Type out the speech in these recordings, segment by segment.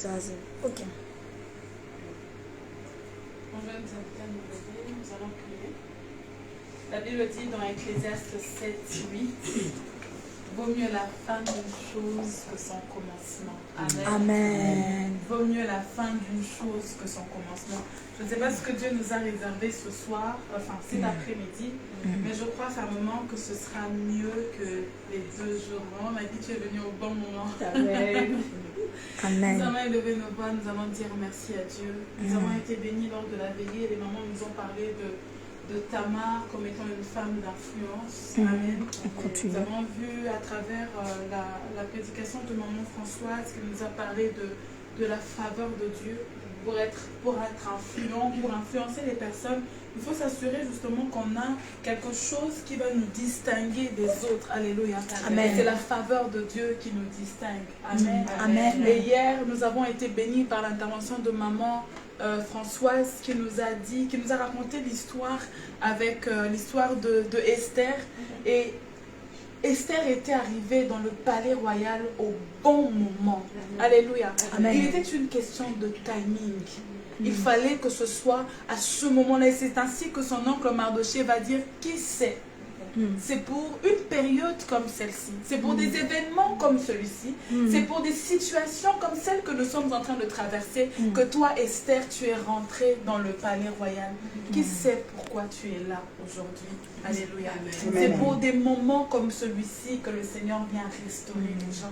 Ok. On va nous inviter à nous lever, nous allons prier. La Bible dit dans Ecclésiaste 7:8, vaut mieux la fin d'une chose que son commencement. Amen. Amen. Vaut mieux la fin d'une chose que son commencement. Je ne sais pas ce que Dieu nous a réservé ce soir, enfin cet après-midi, mais je crois fermement que ce sera mieux que les 2 jours. Maman m'a dit tu es venu au bon moment. Amen. Amen. Nous allons élever nos voix, nous allons dire merci à Dieu. Nous avons été bénis lors de la veillée. Les mamans nous ont parlé de Tamar comme étant une femme d'influence. Amen. Nous avons vu à travers la prédication de maman Françoise qui nous a parlé de la faveur de Dieu. Pour être influent, pour influencer les personnes, il faut s'assurer justement qu'on a quelque chose qui va nous distinguer des autres. Alléluia. C'est la faveur de Dieu qui nous distingue. Amen. Amen. Et hier, nous avons été bénis par l'intervention de maman Françoise qui nous a raconté l'histoire avec l'histoire de Esther. Et Esther était arrivée dans le palais royal au bon moment. Alléluia. Amen. Il était une question de timing. Il fallait que ce soit à ce moment-là. Et c'est ainsi que son oncle Mardochée va dire, qui sait? C'est pour une période comme celle-ci. C'est pour des événements comme celui-ci. C'est pour des situations comme celles que nous sommes en train de traverser. Que toi, Esther, tu es rentrée dans le palais royal. Qui sait pourquoi tu es là aujourd'hui? Alléluia. C'est pour des moments comme celui-ci que le Seigneur vient restaurer les gens.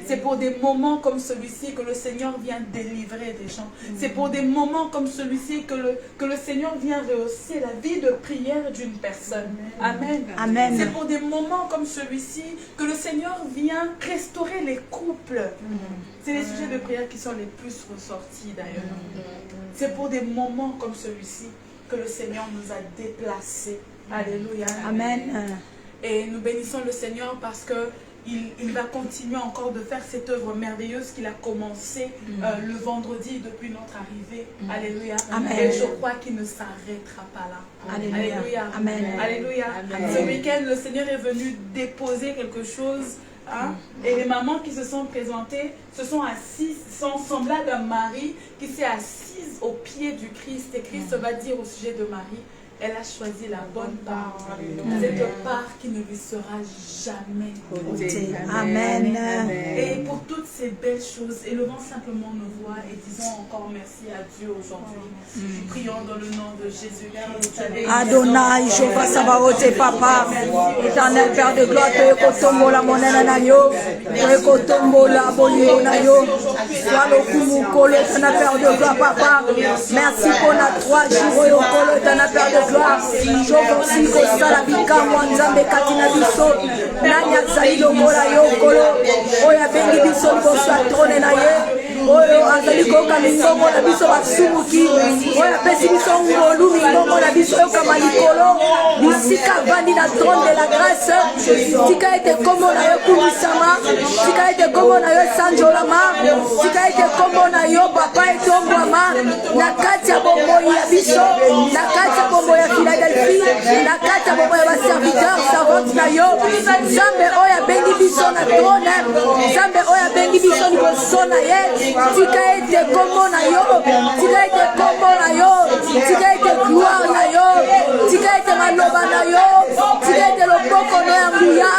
C'est pour des moments comme celui-ci que le Seigneur vient délivrer des gens. C'est pour des moments comme celui-ci que le Seigneur vient rehausser la vie de prière d'une personne. Amen. Amen. C'est pour des moments comme celui-ci que le Seigneur vient restaurer les couples. C'est les sujets de prière qui sont les plus ressortis d'ailleurs. C'est pour des moments comme celui-ci que le Seigneur nous a déplacés. Alléluia. Amen. Et nous bénissons le Seigneur parce que il va continuer encore de faire cette œuvre merveilleuse qu'il a commencé le vendredi depuis notre arrivée. Alléluia. Amen. Et je crois qu'il ne s'arrêtera pas là. Alléluia. Alléluia. Amen. Alléluia. Amen. Ce week-end, le Seigneur est venu déposer quelque chose. Et les mamans qui se sont présentées se sont assises, sont semblables à Marie qui s'est assise au pied du Christ. Et Christ va dire au sujet de Marie, elle a choisi la bonne part. Cette part qui ne lui sera jamais ôtée. Amen. Et pour toutes ces belles choses, élevons simplement nos voix et disons encore merci à Dieu aujourd'hui. Prions dans le nom de Jésus-Christ. Adonai, Jéhovah Sabaoth, Papa, éternel Père de gloire, Toyokotombo la monena na yo, Toyokotombo la bolingo na yo, sois le Kumukolo, éternel Père de gloire, Papa. Merci pour la 3 jours, Yokolo, éternel Père de gloire. Jovosi kosala bikamwa nzambe kati na biso nani azali lokola yo kolo oyo abengi biso liboso ya trone na ye oyo azali koyoka mingongo na biso basumuki oyo apesi biso ngolu mingongo na biso oyokama likolo bisika avandi na trone de la grâce tika ete kombo na yo ekumisama tika ete kombo na yo esanjolama tika ete kombo na yo papa etombwama na kati ya bomoi ya biso na kati ya bomoi ya Philadelphie na kati ya bomoi ya baserviteur servante na yo nzambe oyo abengi biso na trone nzambe oyo abengi biso liboso na ye tika ete kombo na yo tika ete kombo na yo tika ete gloire na yo tika ete maloba na yo tika ete loboko no ya nguya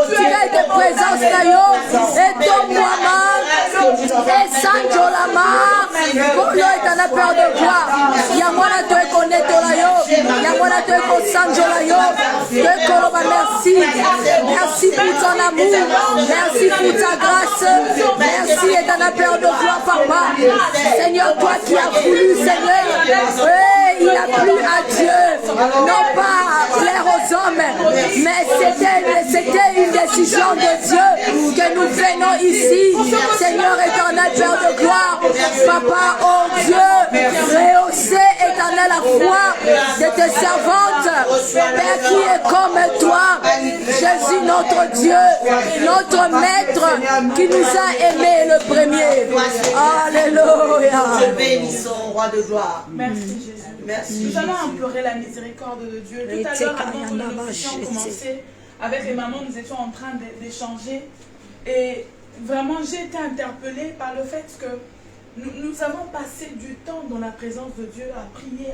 tika ete présence na yo etombwama esanjolama kolo etana père de gloire yango wana toekonetola yo yango wana toekosanjola yo toekoloba merci merci pour ton amour merci pour ta grâce merci etana père de gloire papa Seigneur toi qui as voulu Seigneur il a plu à Dieu non pas plaire aux hommes mais c'était une décision de Dieu que nous venons ici Seigneur éternel Père de gloire papa oh Dieu rehaussez éternel la foi de tes servantes Père qui est comme toi Jésus notre Dieu notre maître qui nous a aimés le premier. Alléluia. Bénissons roi de gloire. Merci Jésus. Merci. Nous allons implorer la miséricorde de Dieu. Tout à l'heure, avant que nous puissions commencer, avec les mamans, nous étions en train d'échanger. Et vraiment, j'ai été interpellée par le fait que nous avons passé du temps dans la présence de Dieu à prier,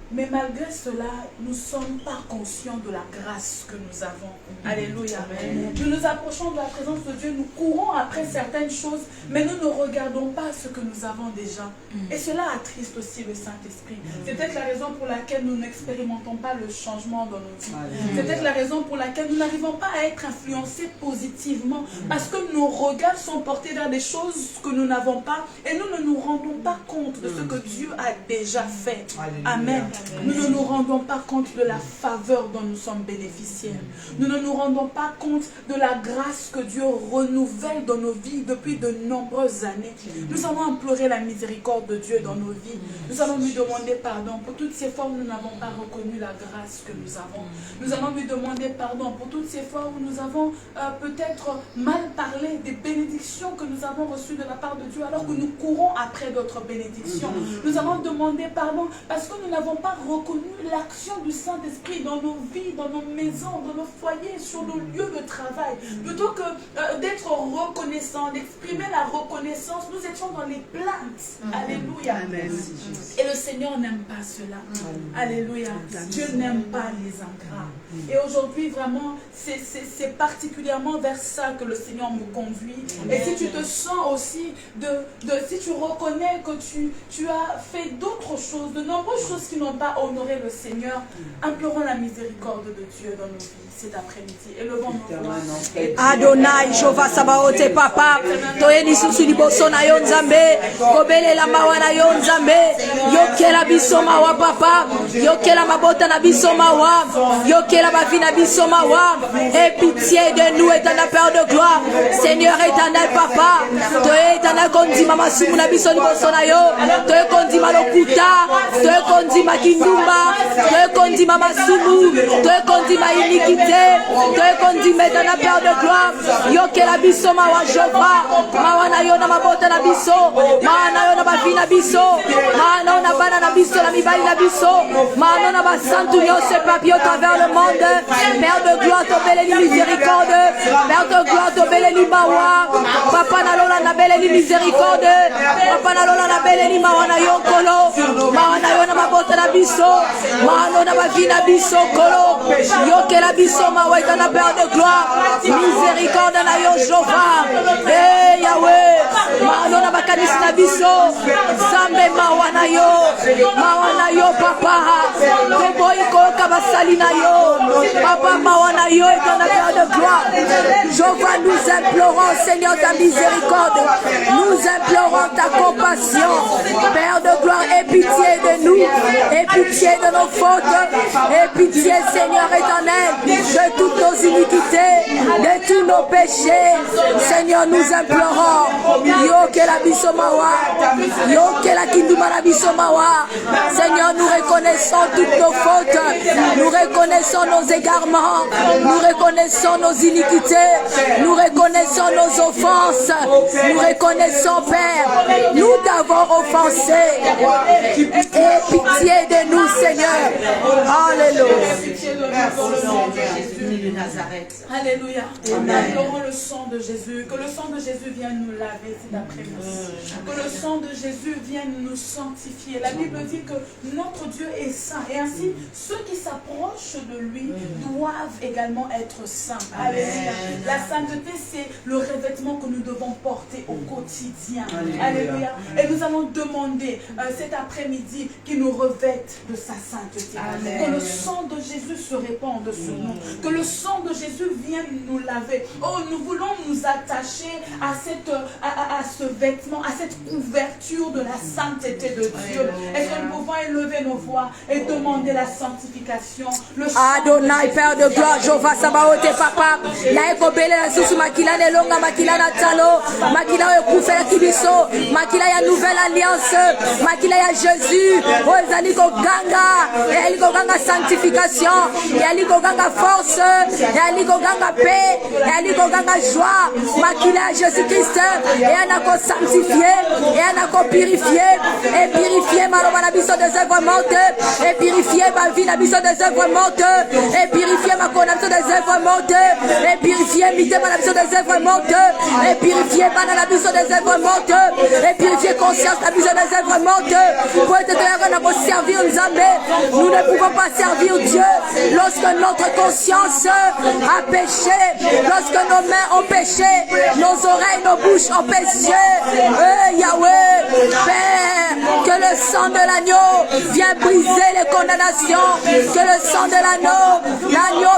mais malgré cela, nous ne sommes pas conscients de la grâce que nous avons. Alléluia. Amen. Nous nous approchons de la présence de Dieu, nous courons après certaines choses, mais nous ne regardons pas ce que nous avons déjà. Et cela attriste aussi le Saint-Esprit. C'est peut-être la raison pour laquelle nous n'expérimentons pas le changement dans nos vies. C'est peut-être la raison pour laquelle nous n'arrivons pas à être influencés positivement, parce que nos regards sont portés vers des choses que nous n'avons pas, et nous ne nous rendons pas compte de ce que Dieu a déjà fait. Amen. Nous ne nous rendons pas compte de la faveur dont nous sommes bénéficiaires. Nous ne nous rendons pas compte de la grâce que Dieu renouvelle dans nos vies depuis de nombreuses années. Nous allons implorer la miséricorde de Dieu dans nos vies. Nous allons lui demander pardon pour toutes ces fois où nous n'avons pas reconnu la grâce que nous avons. Nous allons lui demander pardon pour toutes ces fois où nous avons peut-être mal parlé des bénédictions que nous avons reçues de la part de Dieu alors que nous courons après d'autres bénédictions. Nous allons demander pardon parce que nous n'avons pas reconnu l'action du Saint-Esprit dans nos vies, dans nos maisons, dans nos foyers, sur nos lieux de travail. Plutôt que d'être reconnaissant, d'exprimer la reconnaissance, nous étions dans les plaintes. Alléluia. Amen. Et le Seigneur n'aime pas cela. Alléluia. Dieu n'aime pas les ingrats. Et aujourd'hui, vraiment, c'est particulièrement vers ça que le Seigneur me conduit. Et si tu te sens aussi, si tu reconnais que tu as fait d'autres choses, de nombreuses choses qui n'ont pas honoré le Seigneur, implorons la miséricorde de Dieu dans nos vies cet après-midi. Élevons nos voix. Adonai, Jova Sabaote, Papa, Toyeni Susu Liboso na yo Nzambe, Kobele la mawa na yo Nzambe, Yokela biso mawa Papa, Yokela mabota na biso mawa, Yokela bavi na biso mawa, aie pitié de nous, éternel Père de gloire, Seigneur éternel Papa, Toye éternel kondima masumu na biso liboso na yo, Toye kondima lokuta, Toye kondima kindumba, Toye kondima masumu, Toye kondima iniquité, Toye kondima éternel Père de gloire, Yokela biso mawa Jova, mawa na yo na mabota na biso, mawa na yo na bavi na biso, mawa na yo na bana na biso, na mibali na biso, mawa na yo na basantu nyonso epapi au travers le monde. Père de gloire, tobeleli miséricorde, Père de gloire, tobeleli mawa, Papa na lola na beleli miséricorde, Papa na lola na beleli mawa na yo kolo, mawa na yo na mabota na biso, mawa na yo na bavi na biso kolo, yokela biso mawa etana Père de gloire, miséricorde na yo Jova, eh Yahweh, mawa na bakanisi na biso, Zambe mawa na yo Papa, toboyi koyoka basali na yo, Papa mawana yo éternel Père de gloire. Jova, nous implorons Seigneur ta miséricorde, nous implorons ta compassion, Père de gloire, aie pitié de nous, aie pitié de nos fautes, aie pitié Seigneur éternel de toutes nos iniquités, de tous nos péchés. Seigneur, nous implorons yo que la biso mawa, yo que la kinduma la biso mawa. Seigneur, nous reconnaissons toutes nos fautes, nous reconnaissons nos égarements, nous reconnaissons nos iniquités, nous reconnaissons nos offenses, nous reconnaissons Père, nous t'avons offensé. Aie pitié de nous Seigneur. Alléluia. Alléluia. Implorons le sang de Jésus, que le sang de Jésus vienne nous laver cet après-midi, que le sang de Jésus vienne nous sanctifier. La Bible dit que notre Dieu est saint et ainsi ceux qui s'approchent de lui doivent également être saints. Alléluia. La sainteté, c'est le revêtement que nous devons porter au quotidien. Alléluia. Et nous allons demander cet après-midi qu'il nous revête de sa sainteté. Amen. Que le sang de Jésus se répande sur nous. Que le sang de Jésus vienne nous laver. Oh, nous voulons nous attacher à ce vêtement, à cette couverture de la sainteté de Dieu. Est-ce que nous pouvons élever nos voix et demander la sanctification? Adonai, Père de gloire, Jova Sabaote, Papa, na ekobele na susu makila nelonga, makila na talo, makila ekufela kibiso, makila ya nouvelle alliance, makila ya Jésus, ozali koganga, ezali koganga sanctification, ezali koganga force, ezali koganga paix, ezali koganga joie, makila ya Jésus-Christ, et anako sanctifier, et anako purifier, et purifier maloba na biso des œuvres mortes, et purifier ma vie na biso des œuvres mortes, et purifier ma connaissance des œuvres mortes, et purifier mitema na biso des œuvres mortes, et purifier bana na biso des œuvres mortes, et purifier conscience, la vision des œuvres mortes, pour être de pour servir nous amener. Nous ne pouvons pas servir Dieu lorsque notre conscience a péché, lorsque nos mains ont péché, nos oreilles, nos bouches ont péché. Yahweh, Père, que le sang de l'agneau vienne briser les condamnations, que le sang de l'agneau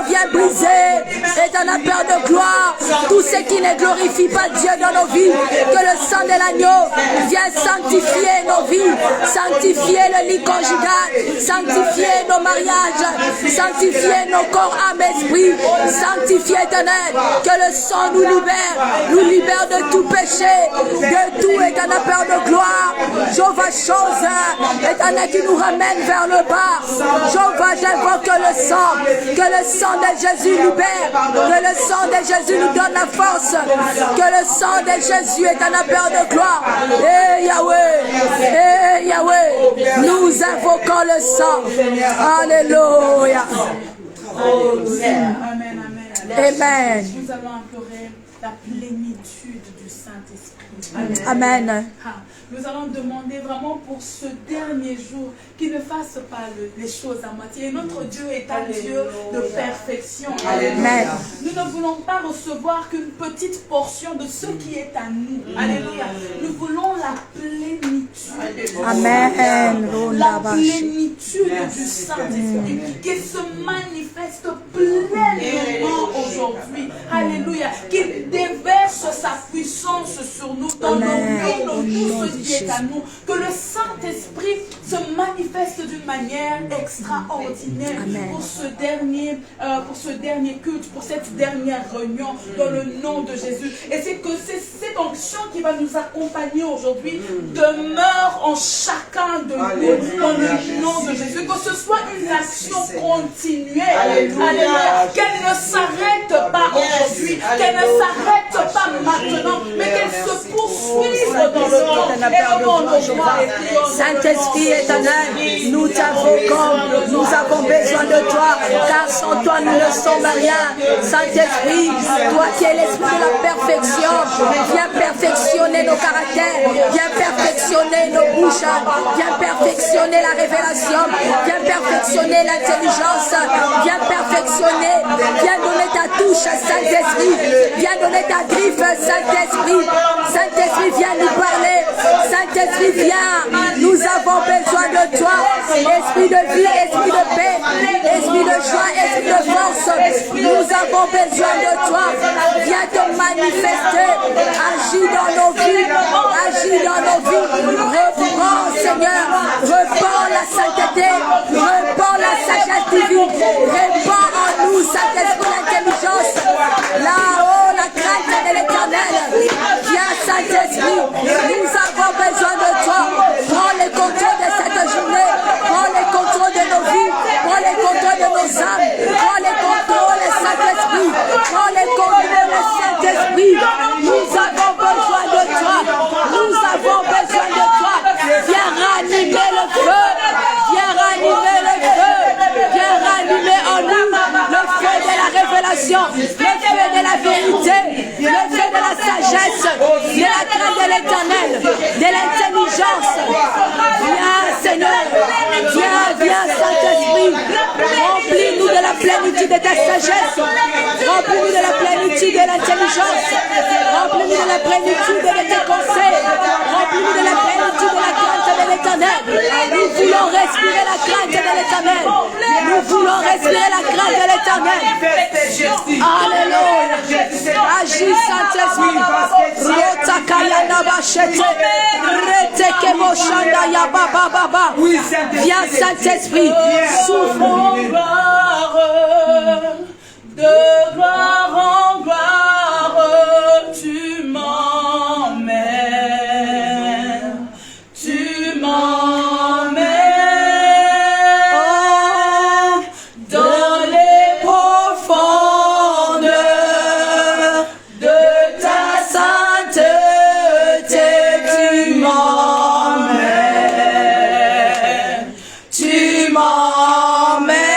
vienne briser, éternel Père de gloire, tout ce qui ne glorifie pas Dieu dans nos vies, que le sang de l'agneau vienne sanctifier nos vies, sanctifier le lit conjugal, sanctifier nos mariages, sanctifier nos corps, âme, esprit, sanctifier éternel, que le sang nous libère de tout péché, de tout éternel Père de gloire. Jéhovah chose, éternel qui nous ramène vers le bas. Jéhovah, j'invoque que le sang de Jésus libère, que le sang de Jésus nous donne la force, que le sang de Jésus éternel Père de gloire. Yahweh, nous invoquons le sang. Alléluia. Amen, amen. Amen. Nous allons implorer la plénitude du Saint-Esprit. Amen. Nous allons demander vraiment pour ce dernier jour qu'il ne fasse pas les choses à moitié. Et notre Dieu est un Dieu de perfection. Amen. Nous ne voulons pas recevoir qu'une petite portion de ce qui est à nous. Alléluia. Nous voulons la plénitude. Amen. La plénitude du Saint-Esprit qui se manifeste pleinement aujourd'hui. Alléluia. Qu'il déverse sa puissance sur nous, dans nos vies, dans tout ce qui est à nous. Que le Saint-Esprit se manifeste d'une manière extraordinaire pour ce dernier culte, pour cette dernière réunion, dans le nom de Jésus. Et c'est que c'est cette onction qui va nous accompagner aujourd'hui demeure en chacun de nous, dans le nom de Jésus. Que ce soit une action continuelle. Alléluia. Qu'elle ne s'arrête pas aujourd'hui, qu'elle ne s'arrête pas maintenant, mais qu'elle se poursuive dans le temps. Saint-Esprit éternel, nous t'invoquons, nous avons besoin de toi, car sans toi nous ne sommes rien. Saint-Esprit, toi qui es l'esprit de la perfection, viens perfectionner nos caractères, viens perfectionner nos bouches, viens perfectionner la révélation, viens perfectionner l'intelligence, viens perfectionner, viens donner ta touche, Saint-Esprit, viens donner ta griffe, Saint-Esprit, Saint-Esprit, viens nous parler, Saint-Esprit, viens, nous avons besoin de toi, esprit de vie, esprit de paix, esprit de joie, esprit de force, nous avons besoin de toi, viens te manifester, agis dans nos vies, agis dans nos vies, reprends Seigneur, reprends la sainteté, reprends la sagesse divine, répands en nous, Saint-Esprit, l'intelligence, là-haut, la crainte de l'éternel, viens Saint-Esprit, nous avons besoin de toi, prends le contrôle de cette journée, prends le contrôle de nos vies, prends le contrôle de nos âmes, prends le contrôle de Saint-Esprit, prends le contrôle de Saint-Esprit, nous avons besoin de toi, nous avons besoin de toi, viens ranimer le feu, viens ranimer le feu, viens ranimer en nous le feu de la révélation, le feu de la vérité, le feu de la sagesse, de la crainte de l'éternel, de l'intelligence. Viens Seigneur, viens Saint-Esprit, remplis-nous de la plénitude de ta sagesse, remplis-nous de la plénitude de l'intelligence, remplis-nous de la plénitude de tes conseils, remplis-nous de la plénitude de la crainte de l'éternel. Nous voulons respirer la crainte de l'éternel, nous voulons respirer la crainte de l'éternel. Alléluia. Agis Saint-Esprit. Viens Saint-Esprit, souffle. De gloire en gloire, tu m'emmènes, tu m'emmènes dans les profondeurs de ta sainteté, tu m'emmènes, tu m'emmènes.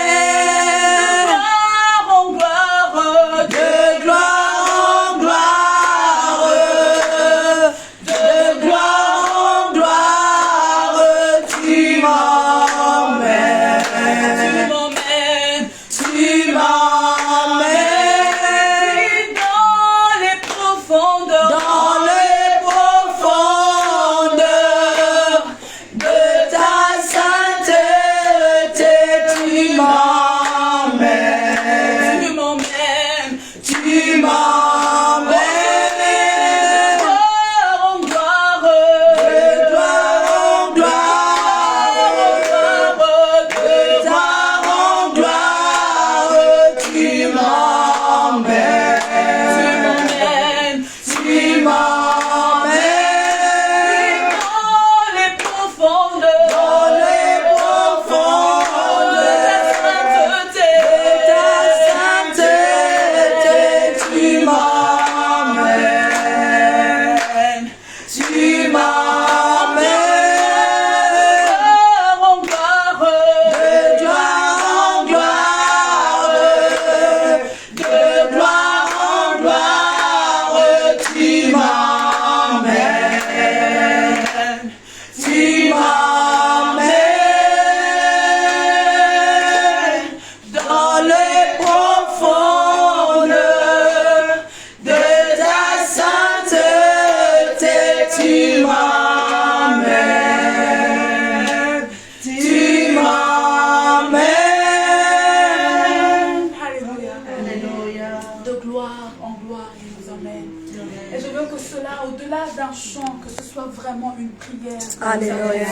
reçoive vraiment une prière. Alléluia.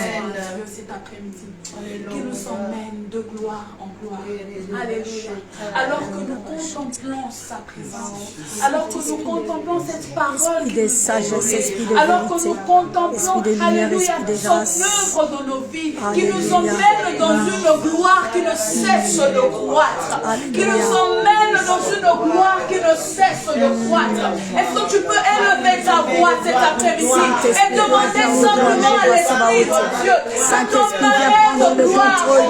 Dieu cet après-midi. Qui nous emmène de gloire en gloire. Alléluia. Alors que nous contemplons sa présence. Alors que nous contemplons cette parole. Esprit de sagesse, esprit de Alors que vérité, nous contemplons, esprit de lumière, alléluia, esprit de son grâce. œuvre dans nos vies, qui Alléluia. nous emmène dans une gloire qui ne cesse de croître, qui Alléluia. nous emmène dans une gloire qui ne cesse de croître. Est-ce que tu peux élever ta voix cet après-midi et demander simplement à l'Esprit de Dieu Saint-Esprit, viens prendre le contrôle.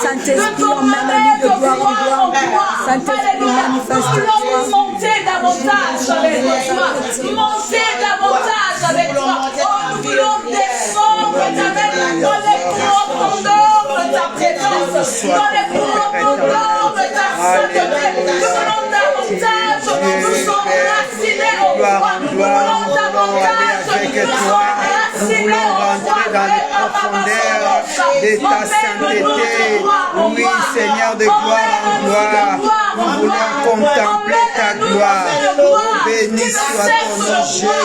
Saint-Esprit, emmène-nous de gloire en gloire. Saint-Esprit, manifeste-toi. Monter davantage avec toi. Monter davantage avec toi. Oh, nous voulons descendre dans les profondeurs de ta présence, dans les profondeurs de ta sainteté. Nous voulons davantage nous enraciner au roi. Nous voulons davantage nous enraciner au roi. Dans les profondeurs de ta sainteté. Oui, Seigneur de gloire en gloire, nous voulons contempler ta gloire. Oh, béni soit ton nom, Jésus.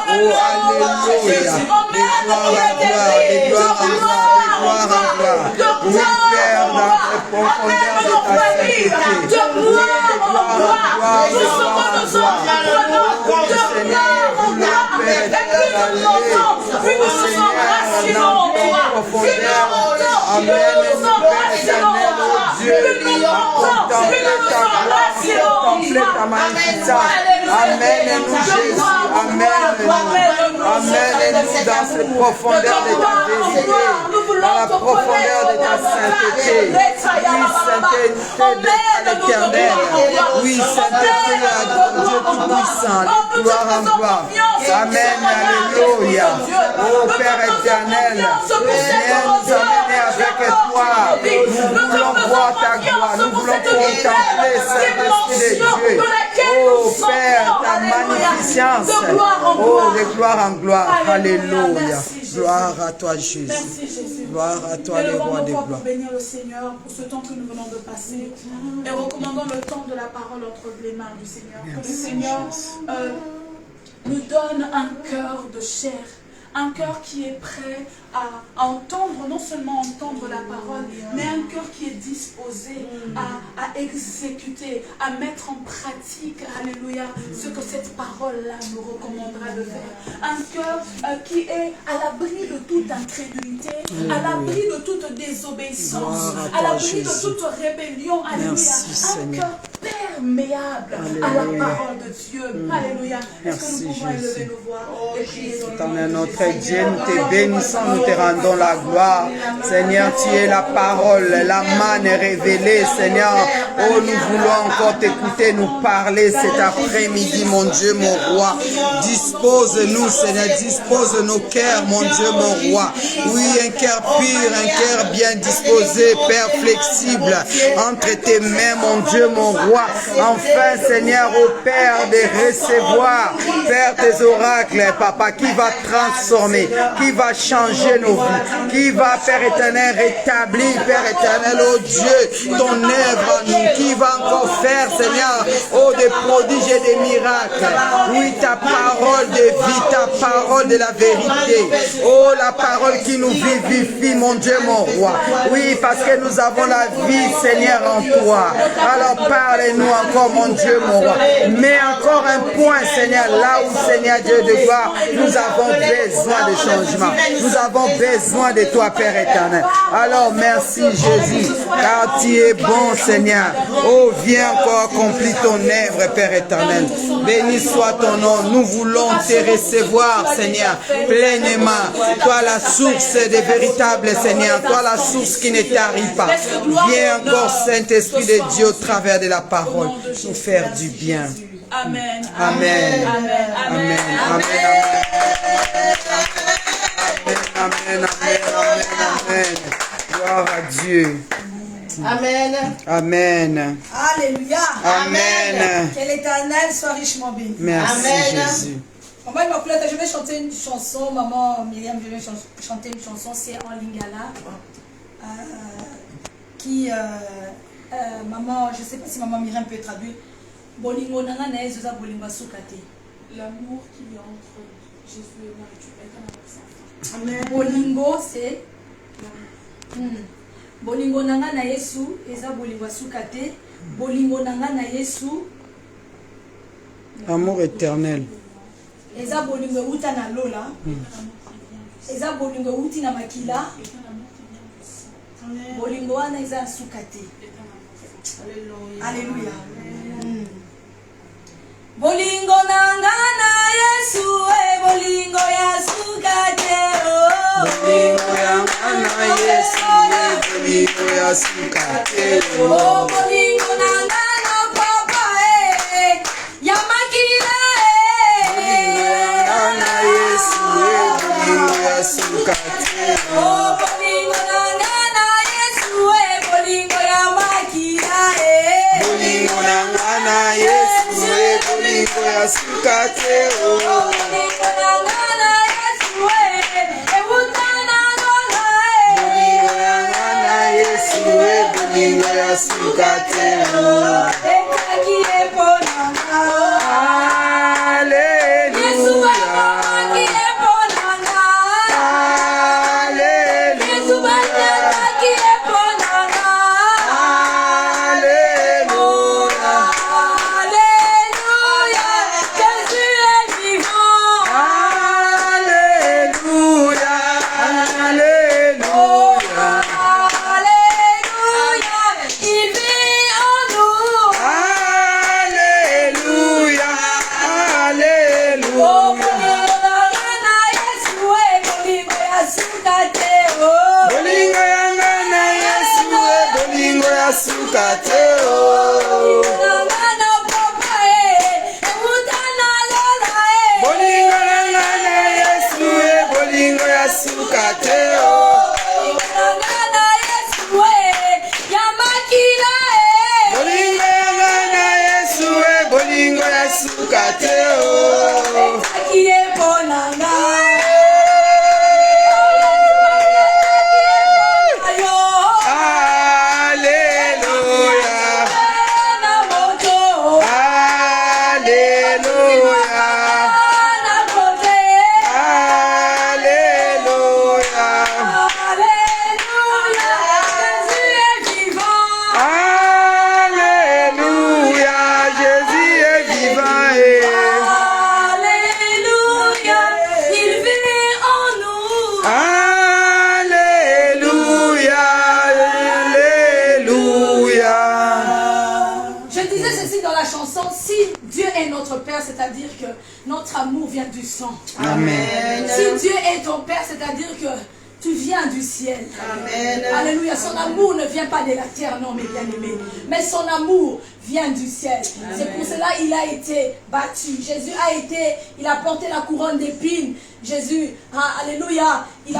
Oh, alléluia. De gloire en gloire, de gloire en gloire. Oui, Père, dans les profondeurs de ta sainteté. De gloire en gloire. Nous sommes Seigneur, nous voulons, Père éternel, plus nous nous enracinons en toi, plus nous enracinons en toi, plus nous enracinons en toi. Amène-nous, Jésus, amène-nous dans cette profondeur de ta vérité, dans la profondeur de ta sainteté. Oui, sainteté de Dieu Tout-Puissant, de gloire en gloire. Amen, alléluia. Oh Père éternel, viens nous amener avec toi. Nous voulons voir ta gloire, nous voulons contempler Saint-Esprit de Dieu. Oh Père, ta magnificence. Oh, de gloire en gloire. Alléluia. Gloire à toi, Jésus. Merci Jésus. Gloire à toi, le roi des gloires. Pour bénir le Seigneur pour ce temps que nous venons de passer et recommandons le temps de la parole entre les mains du Seigneur. Que le Seigneur nous donne un cœur de chair, un cœur qui est prêt à entendre, non seulement entendre la parole, mais un cœur qui est disposé à exécuter, à mettre en pratique, alléluia, ce que cette parole-là nous recommandera de faire. Un cœur qui est à l'abri de toute incrédulité, à l'abri de toute désobéissance, à l'abri de toute rébellion, alléluia. Un cœur perméable à la parole de Dieu, alléluia. Est-ce que nous pouvons élever nos voix et prier? Éternel notre Dieu, nous te bénissons, nous te rendons la gloire. Seigneur, tu es la parole, la manne est révélée, Seigneur. Oh, nous voulons encore t'écouter, nous parler cet après-midi, mon Dieu, mon roi. Dispose-nous, Seigneur, dispose nos cœurs, mon Dieu, mon roi. Oui, un cœur pur, un cœur bien disposé, Père flexible, entre tes mains, mon Dieu, mon roi. Enfin, Seigneur, au Père, de recevoir, Père, tes oracles, Papa, qui va transformer, qui va changer nos vies, qui va, Père éternel, rétablir, Père éternel, oh Dieu, ton œuvre en nous, qui va encore faire, Seigneur, oh, des prodiges et des miracles. Oui, ta parole de vie, ta parole de la vérité, oh, la parole qui nous vivifie, mon Dieu, mon roi. Oui, parce que nous avons la vie, Seigneur, en toi. Alors parle-nous encore, mon Dieu, mon roi. Mais encore un point, Seigneur, là où, Seigneur Dieu de gloire, nous avons besoin de changement. Nous avons besoin de toi, Père éternel. Alors merci, Jésus, car tu es bon, Seigneur. Oh, viens encore accomplir ton œuvre, Père éternel. Béni soit ton nom. Nous voulons te recevoir, Seigneur, pleinement. Toi, la source des véritables, Seigneur. Toi, la source qui ne t'arrive pas. Viens encore, Saint-Esprit de Dieu, au travers de la parole, nous faire du bien. Amen. Amen. Amen. Amen. Amen. Amen. Amen. Gloire à Dieu. Amen. Amen. Alléluia. Amen. Que l'Éternel soit richement béni. Merci, Amen. Jésus. Maman Immaculée, je vais chanter une chanson. Maman Myriam, je vais chanter une chanson. C'est en lingala. Maman, je ne sais pas si maman Myriam peut traduire. Bolingo nanga na ezoza bolingo sukate. L'amour qui est entre Bolingo, c'est bolingo nanga na Yesu, eza bolingo sukate. Bolingo nanga na Yesu, Amour éternel. eza bolingo uta na lola. Eza bolingo uti na makila. Bolingo wana eza sukate. Alléluia. Bolingo nanga na Yesu, bolingo ya sukate. Bolingo yanga na Yesu, bolingo ya sukate. Bolingo nanga na papa, ya makila. Bolingo yanga na Yesu, bolingo ya sukate. Bolingo nanga na Yesu, bolingo ya makila. Bolingo yanga na Yesu, bolingo ya sukate. Bolingo nanga na Yesu, ebutana lola. Bolingo yanga na Yesu, bolingo ya sukate. Ekaki eponanga. Yesu akaki eponanga. Yesu akaki eponanga. Alléluia, Jésus est vivant. Alléluia, Alléluia, il vit en nous. Alléluia, Oh, Alléluia. bolingo nanga na Yesu, bolingo ya sukate. Bolingo yanga na Yesu, bolingo ya sukate. Nanga na papa, ebutana lola. Bolingo yanga na Yesu, bolingo ya sukate. Nanga na Yesu, ya makila. Bolingo yanga na Yesu, bolingo ya sukate. Ekaki eponanga. Ayo, Alléluia, na moto, Alléluia, na kote. Alléluia, Alléluia, Jésus est vivant. Alléluia, Jésus est vivant. Alléluia, il vit en nous. Alléluia, Alléluia. Je disais ceci dans la chanson, si Dieu est notre Père, c'est-à-dire que notre amour vient du sang. Amen. Si Dieu est ton Père, c'est-à-dire que tu viens du ciel. Amen. Alléluia. Son amour ne vient pas de la terre, non, mes bien-aimés. Mais son amour vient du ciel. C'est pour cela qu'il a été battu. Jésus il a porté la couronne d'épines. Jésus, alléluia, il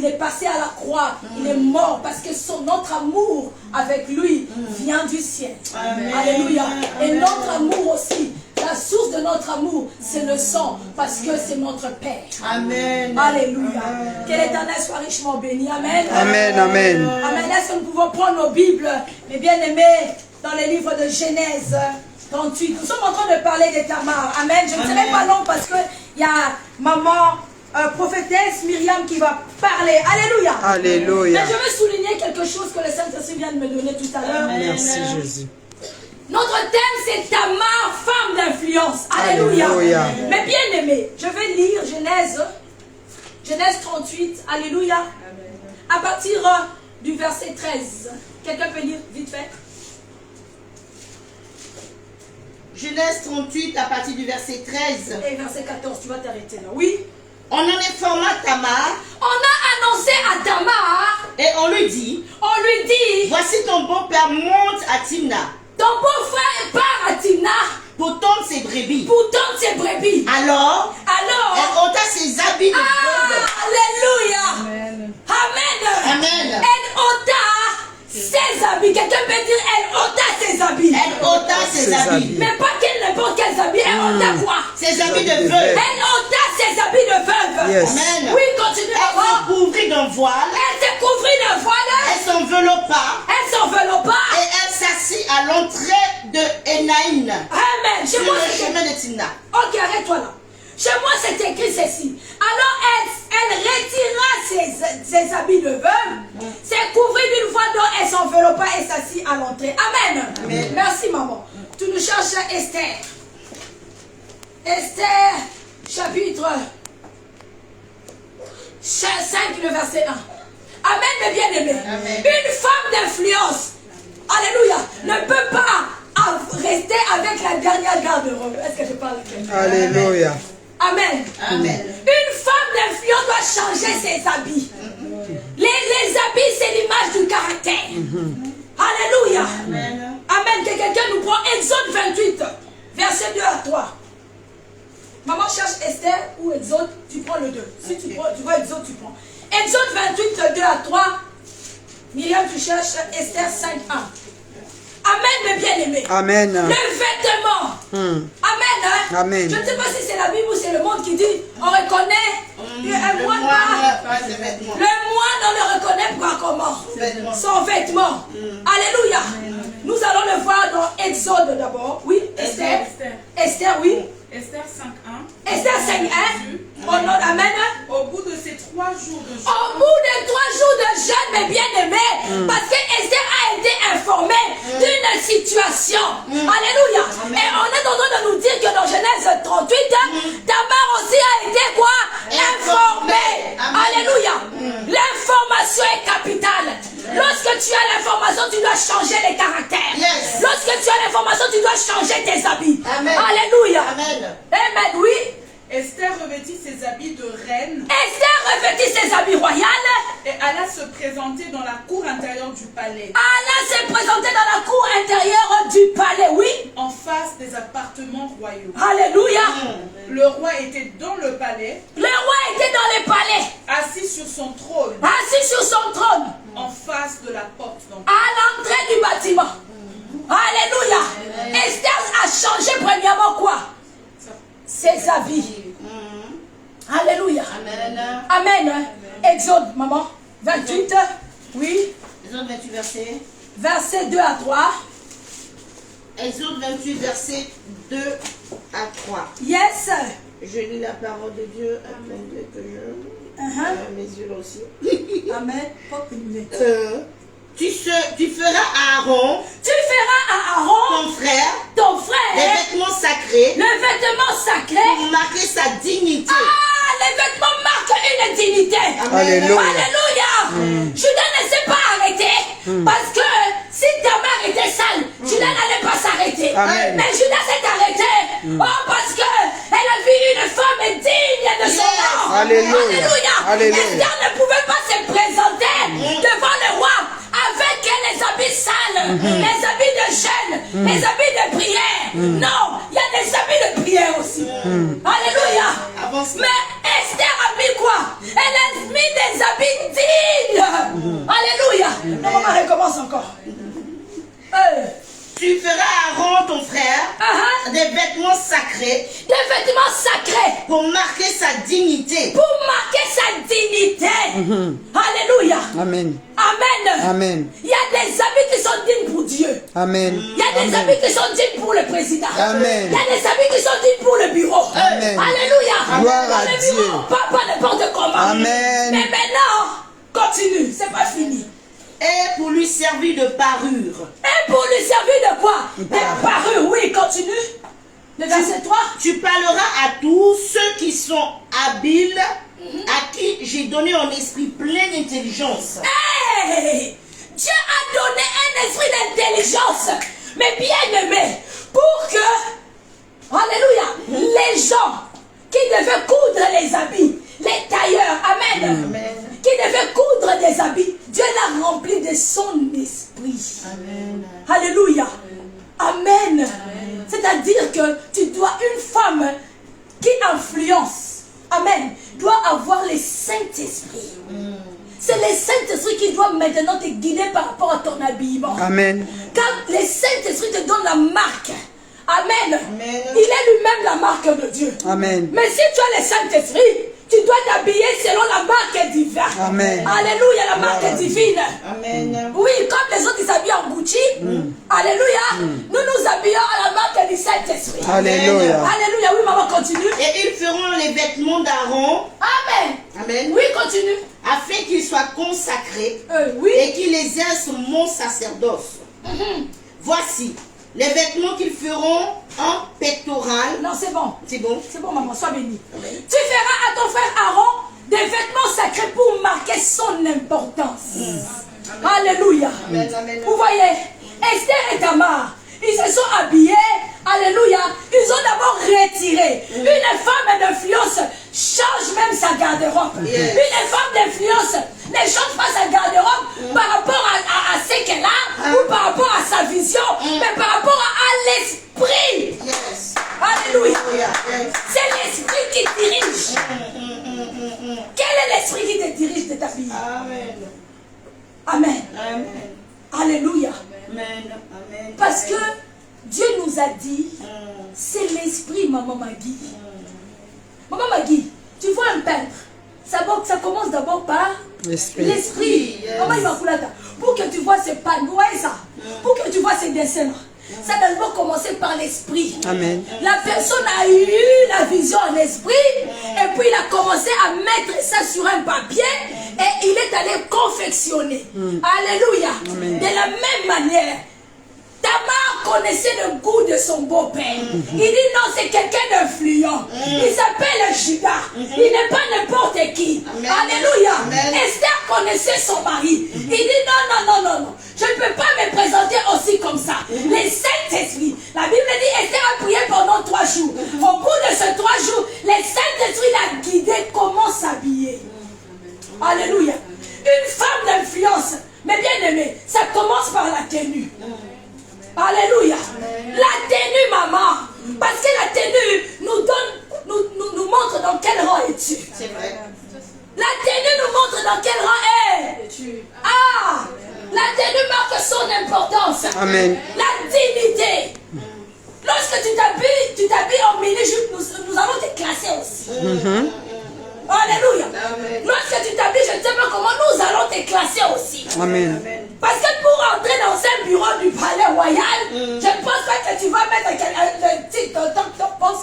est passé à la croix. Il est mort parce que notre amour avec lui vient du ciel. Alléluia. Et notre amour aussi, la source de notre amour, c'est le sang parce que c'est notre Père. Amen. Alléluia. Que l'Éternel soit richement béni. Amen. Amen, amen. Amen. Est-ce que nous pouvons prendre nos Bibles, mes bien-aimés, dans les livres de Genèse 38. Nous sommes en train de parler de Tamar. Amen. Je ne serai pas long parce qu'il y a maman prophétesse Myriam qui va parler. Alléluia. Alléluia. Mais je veux souligner quelque chose que le Saint-Esprit vient de me donner tout à l'heure. Merci Jésus. Notre thème, c'est Tamar, femme d'influence. Alléluia. Alléluia. Mais bien aimé, je vais lire Genèse 38. Alléluia. À partir du verset 13. Quelqu'un peut lire vite fait? Genèse 38 à partir du verset 13. Et verset 14, tu vas t'arrêter là. Oui. On en informa Tamar On a annoncé à Tamar, et on lui dit, voici ton beau-père monte à Timna ton beau-frère part à Timna pour tondre ses brebis. Alors, Alors, elle ôta ses habits de veuve. alléluia. Amen. Amen. Elle ôta ses habits. Quelqu'un peut dire, elle ôta ses habits. Elle ôta ses habits. Mais pas n'importe quels habits. Elle ôta quoi? Ses habits de Elle veuve. ôta ses habits de veuve. Yes. Amen. Oui, continue Elle encore. se couvrit d'un voile. Elle s'est couvrie d'un voile. Elle s'enveloppa Elle s'enveloppa. et elle s'assit à l'entrée de Énaïn Amen. Je sur vois le ce que... chemin de Timna. Ok, arrête-toi là. Chez moi, c'est écrit ceci. Alors, elle retira ses habits de veuve, s'est couvrie d'une voile d'or et s'enveloppa et s'assit à l'entrée. Amen. Amen. Merci, maman. Tu nous cherches Esther. Esther, chapitre 5, le verset 1. Amen, mes bien-aimés. Une femme d'influence, alléluia, ne peut pas rester avec la dernière garde-robe. Est-ce que je parle avec elle? Alléluia. Amen. Amen. Une femme d'influence doit changer ses habits. Les habits, c'est l'image du caractère. Alléluia. Amen. Amen. Que quelqu'un nous prend Exode 28, verset 2 à 3. Maman cherche Esther ou Exode, tu prends le 2. Si tu vois Exode, tu prends. Exode 28, 2 à 3. Myriam, tu cherches Esther 5, 1. Amen, mes bien-aimés. Amen. Le vêtement. Amen. Hein? Amen. Je ne sais pas si c'est la Bible ou c'est le monde qui dit on reconnaît un moine pas. Le moine, on le reconnaît quoi comment? Son vêtement. Alléluia. Nous allons le voir dans Exode d'abord. Oui, Esther. Esther, oui. Esther 5.1. Esther 5.1. Au nom d'Amen. Au bout de ces 3 jours de jeûne. Au bout de 3 jours de jeûne, mes bien-aimés, parce que Esther a été informée d'une situation. Alléluia. Et on est en train de nous dire que dans Genèse 38, Tamar aussi a été quoi? Informée. Alléluia. L'information est capitale. Lorsque tu as l'information, tu dois changer les caractères. Lorsque tu as l'information, tu dois changer tes habits. Amen. Alléluia. Amen. Amen, oui. Esther revêtit ses habits de reine. Esther revêtit ses habits royaux. Et alla se présenter dans la cour intérieure du palais. Alla se présenter dans la cour intérieure du palais, oui. En face des appartements royaux. Alléluia. Le roi était dans le palais. Le roi était dans le palais. Assis sur son trône. Assis sur son trône. En face de la porte d'entrée. À l'entrée du bâtiment. Alléluia. Esther a changé premièrement quoi? Ses habits. Alléluia. Amen. Amen. Exode, maman. 28. Oui. Exode 28, verset 2 à 3. Exode 28, verset 2 à 3. Yes. Je lis la parole de Dieu. Attendez que je... mes yeux là aussi. Amen. Tu feras à Aaron, ton frère, les vêtements sacrés, pour marquer sa dignité. Ah, les vêtements marquent une dignité. Alléluia. Alléluia. Judas ne s'est pas arrêté parce que si Tamar était sale, Judas n'allait pas s'arrêter. Mais Judas s'est arrêté parce que elle a vu une femme digne de son nom. Alléluia. Esther ne pouvait pas se présenter devant le roi avec les habits sales, les habits de jeûne, les habits de prière. Non, il y a des habits de prière aussi. Alléluia. Mais Esther a mis quoi? Elle a mis des habits dignes. Alléluia. Non, maman recommence encore. Tu feras à Aaron, ton frère, des vêtements sacrés. Des vêtements sacrés. Pour marquer sa dignité. Pour marquer sa dignité. Alléluia. Amen. Amen. Amen. Il y a des habits qui sont dignes pour Dieu. Amen. Il y a des habits qui sont dignes pour le président. Amen. Il y a des habits qui sont dignes pour le bureau. Amen. Alléluia. Gloire à le Dieu. bureau, pas n'importe comment. Amen. Mais maintenant, continue. C'est pas fini. Et pour lui servir de parure. Et pour lui servir de quoi? De parure. Oui, continue. Le verset 3. Tu parleras à tous ceux qui sont habiles, à qui j'ai donné un esprit plein d'intelligence. Hey! Dieu a donné un esprit d'intelligence, mais bien aimé, pour que, alléluia, les gens qui devaient coudre les habits, les tailleurs, amen, qui devaient coudre des habits, Dieu l'a rempli de son esprit. Amen. Alléluia. Amen. C'est-à-dire que tu dois, une femme qui influence, amen, doit avoir le Saint-Esprit. C'est le Saint-Esprit qui doit maintenant te guider par rapport à ton habillement. Amen. Quand le Saint-Esprit te donne la marque, amen, il est lui-même la marque de Dieu. Amen. Mais si tu as le Saint-Esprit, tu dois t'habiller selon la marque diverse. Amen. Alléluia, la marque divine. Amen. Oui, comme les autres ils s'habillent en Gucci. Alléluia. Nous nous habillons à la marque du Saint-Esprit. Alléluia. Alléluia. Oui, maman, continue. Et ils feront les vêtements d'Aaron. Amen. Amen. Oui, continue. Afin qu'ils soient consacrés Oui. et qu'ils exercent mon sacerdoce. Voici les vêtements qu'ils feront en pectoral. Non, c'est bon. C'est bon? C'est bon, maman, sois bénie. Tu feras à ton frère Aaron des vêtements sacrés pour marquer son importance. Alléluia. Amen, amen. Vous voyez, Esther et Tamar, ils se sont habillés. Alléluia. Ils ont d'abord retiré. Une femme d'influence change même sa garde-robe. Une femme d'influence ne change pas sa garde-robe par rapport à ce qu'elle a ou par rapport à sa vision, mais par rapport à l'esprit. Yes. Alléluia. Yes. C'est l'esprit qui dirige. Quel est l'esprit qui te dirige de ta vie? Amen. Amen. Amen. Alléluia. Amen. Amen. Parce que Dieu nous a dit, c'est l'esprit, maman Magui. Maman Magui, tu vois un peintre, ça commence d'abord par L'esprit. l'esprit. Maman Immaculata, pour que tu vois ces panneaux, ça, pour que tu vois ces dessins-là, ça doit d'abord commencer par l'esprit. Amen. La personne a eu la vision en esprit et puis il a commencé à mettre ça sur un papier et il est allé confectionner. Alléluia. Amen. De la même manière, Tamar connaissait le goût de son beau-père. Il dit non, c'est quelqu'un d'influent. Il s'appelle Judas. Il n'est pas n'importe qui. Amen. Alléluia. Amen. Esther connaissait son mari. Il dit non. Je ne peux pas me présenter aussi comme ça. Les Saint-Esprit. La Bible dit Esther a prié pendant 3 jours. Au bout de ces 3 jours, les Saint-Esprit l'a guidé comment s'habiller. Alléluia. Une femme d'influence. Mais bien aimé, ça commence par la tenue. Alléluia. La tenue, maman. Parce que la tenue nous montre dans quel rang es-tu. C'est vrai. La tenue nous montre dans quel rang es-tu. Ah, la tenue marque son importance. Amen. La dignité. Lorsque tu t'habilles en mini-jupe, nous allons te classer aussi. Alléluia. Lorsque tu t'habilles, je ne sais pas comment nous allons te classer aussi. Amen. Parce que pour entrer dans un bureau du palais royal, je ne pense pas que tu vas mettre le petit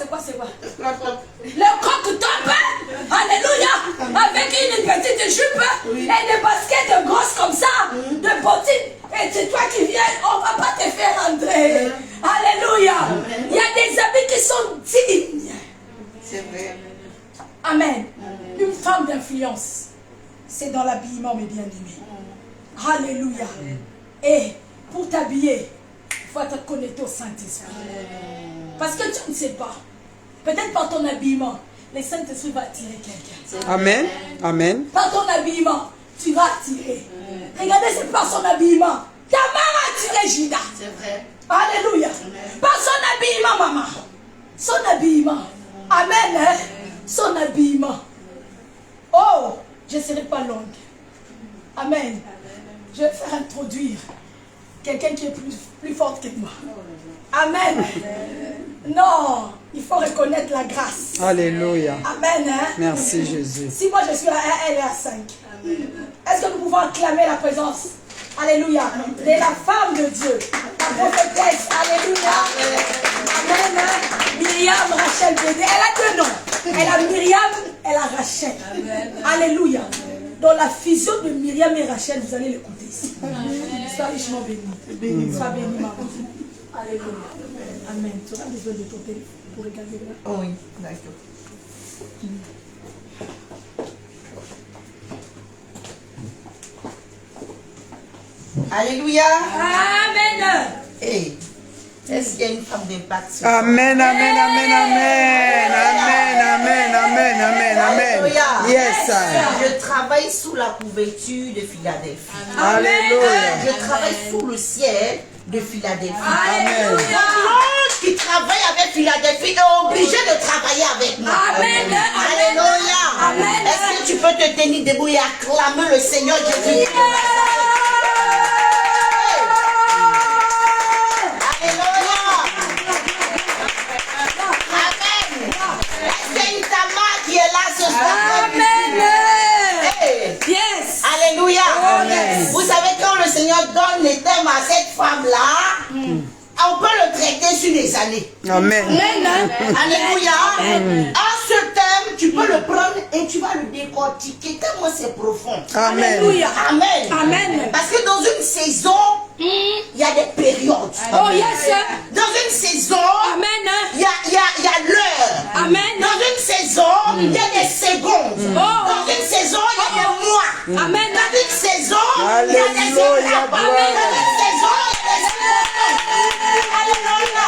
c'est quoi? Le croque-top, alléluia, avec une petite jupe et des baskets grosses comme ça, de bottines. Et c'est toi qui viens, on ne va pas te faire entrer. Alléluia. Il y a des habits qui sont dignes. C'est vrai. Amen. Une femme d'influence, c'est dans l'habillement, mes bien-aimés. Alléluia. Et pour t'habiller, il faut être connecté au Saint-Esprit. Parce que tu ne sais pas. Peut-être par ton habillement, le Saint-Esprit va attirer quelqu'un. Amen. Amen. Par ton habillement, tu vas attirer. Regardez, c'est par son habillement. Tamar a attiré Judas. C'est vrai. Alléluia. Par son habillement, maman. Son habillement. Amen. Hein? Son habillement. Oh, je ne serai pas longue. Amen. Je vais faire introduire quelqu'un qui est plus forte que moi. Amen. Non, il faut reconnaître la grâce. Alléluia. Amen. Hein? Merci Jésus. Si moi je suis à 1, elle est à 5. Est-ce que nous pouvons acclamer la présence? Alléluia. De la femme de Dieu. La prophétesse. Alléluia. Amen. Hein? Myriam, Rachel, Bédé. Elle a 2 noms. Elle a Myriam, elle a Rachel. Alléluia. Dans la fusion de Myriam et Rachel, vous allez l'écouter ici. Sois richement béni. Sois béni, maman. Alléluia. Amen. Tu auras besoin de ton téléphone pour regarder là. Oh oui, d'accord. Alléluia. Amen. Hey, est-ce qu'il y a une femme d'impact sur Amen, amen, amen, amen, amen, amen, amen, amen, amen. Alléluia. Yes. Je travaille sous la couverture de Philadelphie. Alléluia. Je travaille sous le ciel de Philadelphie. Amen. L'ange qui travaille avec Philadelphie est obligé de travailler avec moi. Amen. Alléluia. Amen. Est-ce que tu peux te tenir debout et acclamer le Seigneur Jésus? Amen. Viens le Seigneur donne les thèmes à cette femme-là, on peut le traiter sur des années. Amen. Alléluia. À ce thème, tu peux le prendre et tu vas le décortiquer tellement c'est profond. Amen. Amen. Amen. Parce que dans une saison, il y a des périodes. Oh yes. Dans une saison, Amen. il y a l'heure. Amen. Dans une saison, il y a des secondes. Dans une saison, il y a des mois. Amen. Dans une saison, il y a des Alléluia, étapes. Dans gloire. une saison, il y a des secondes. Alléluia.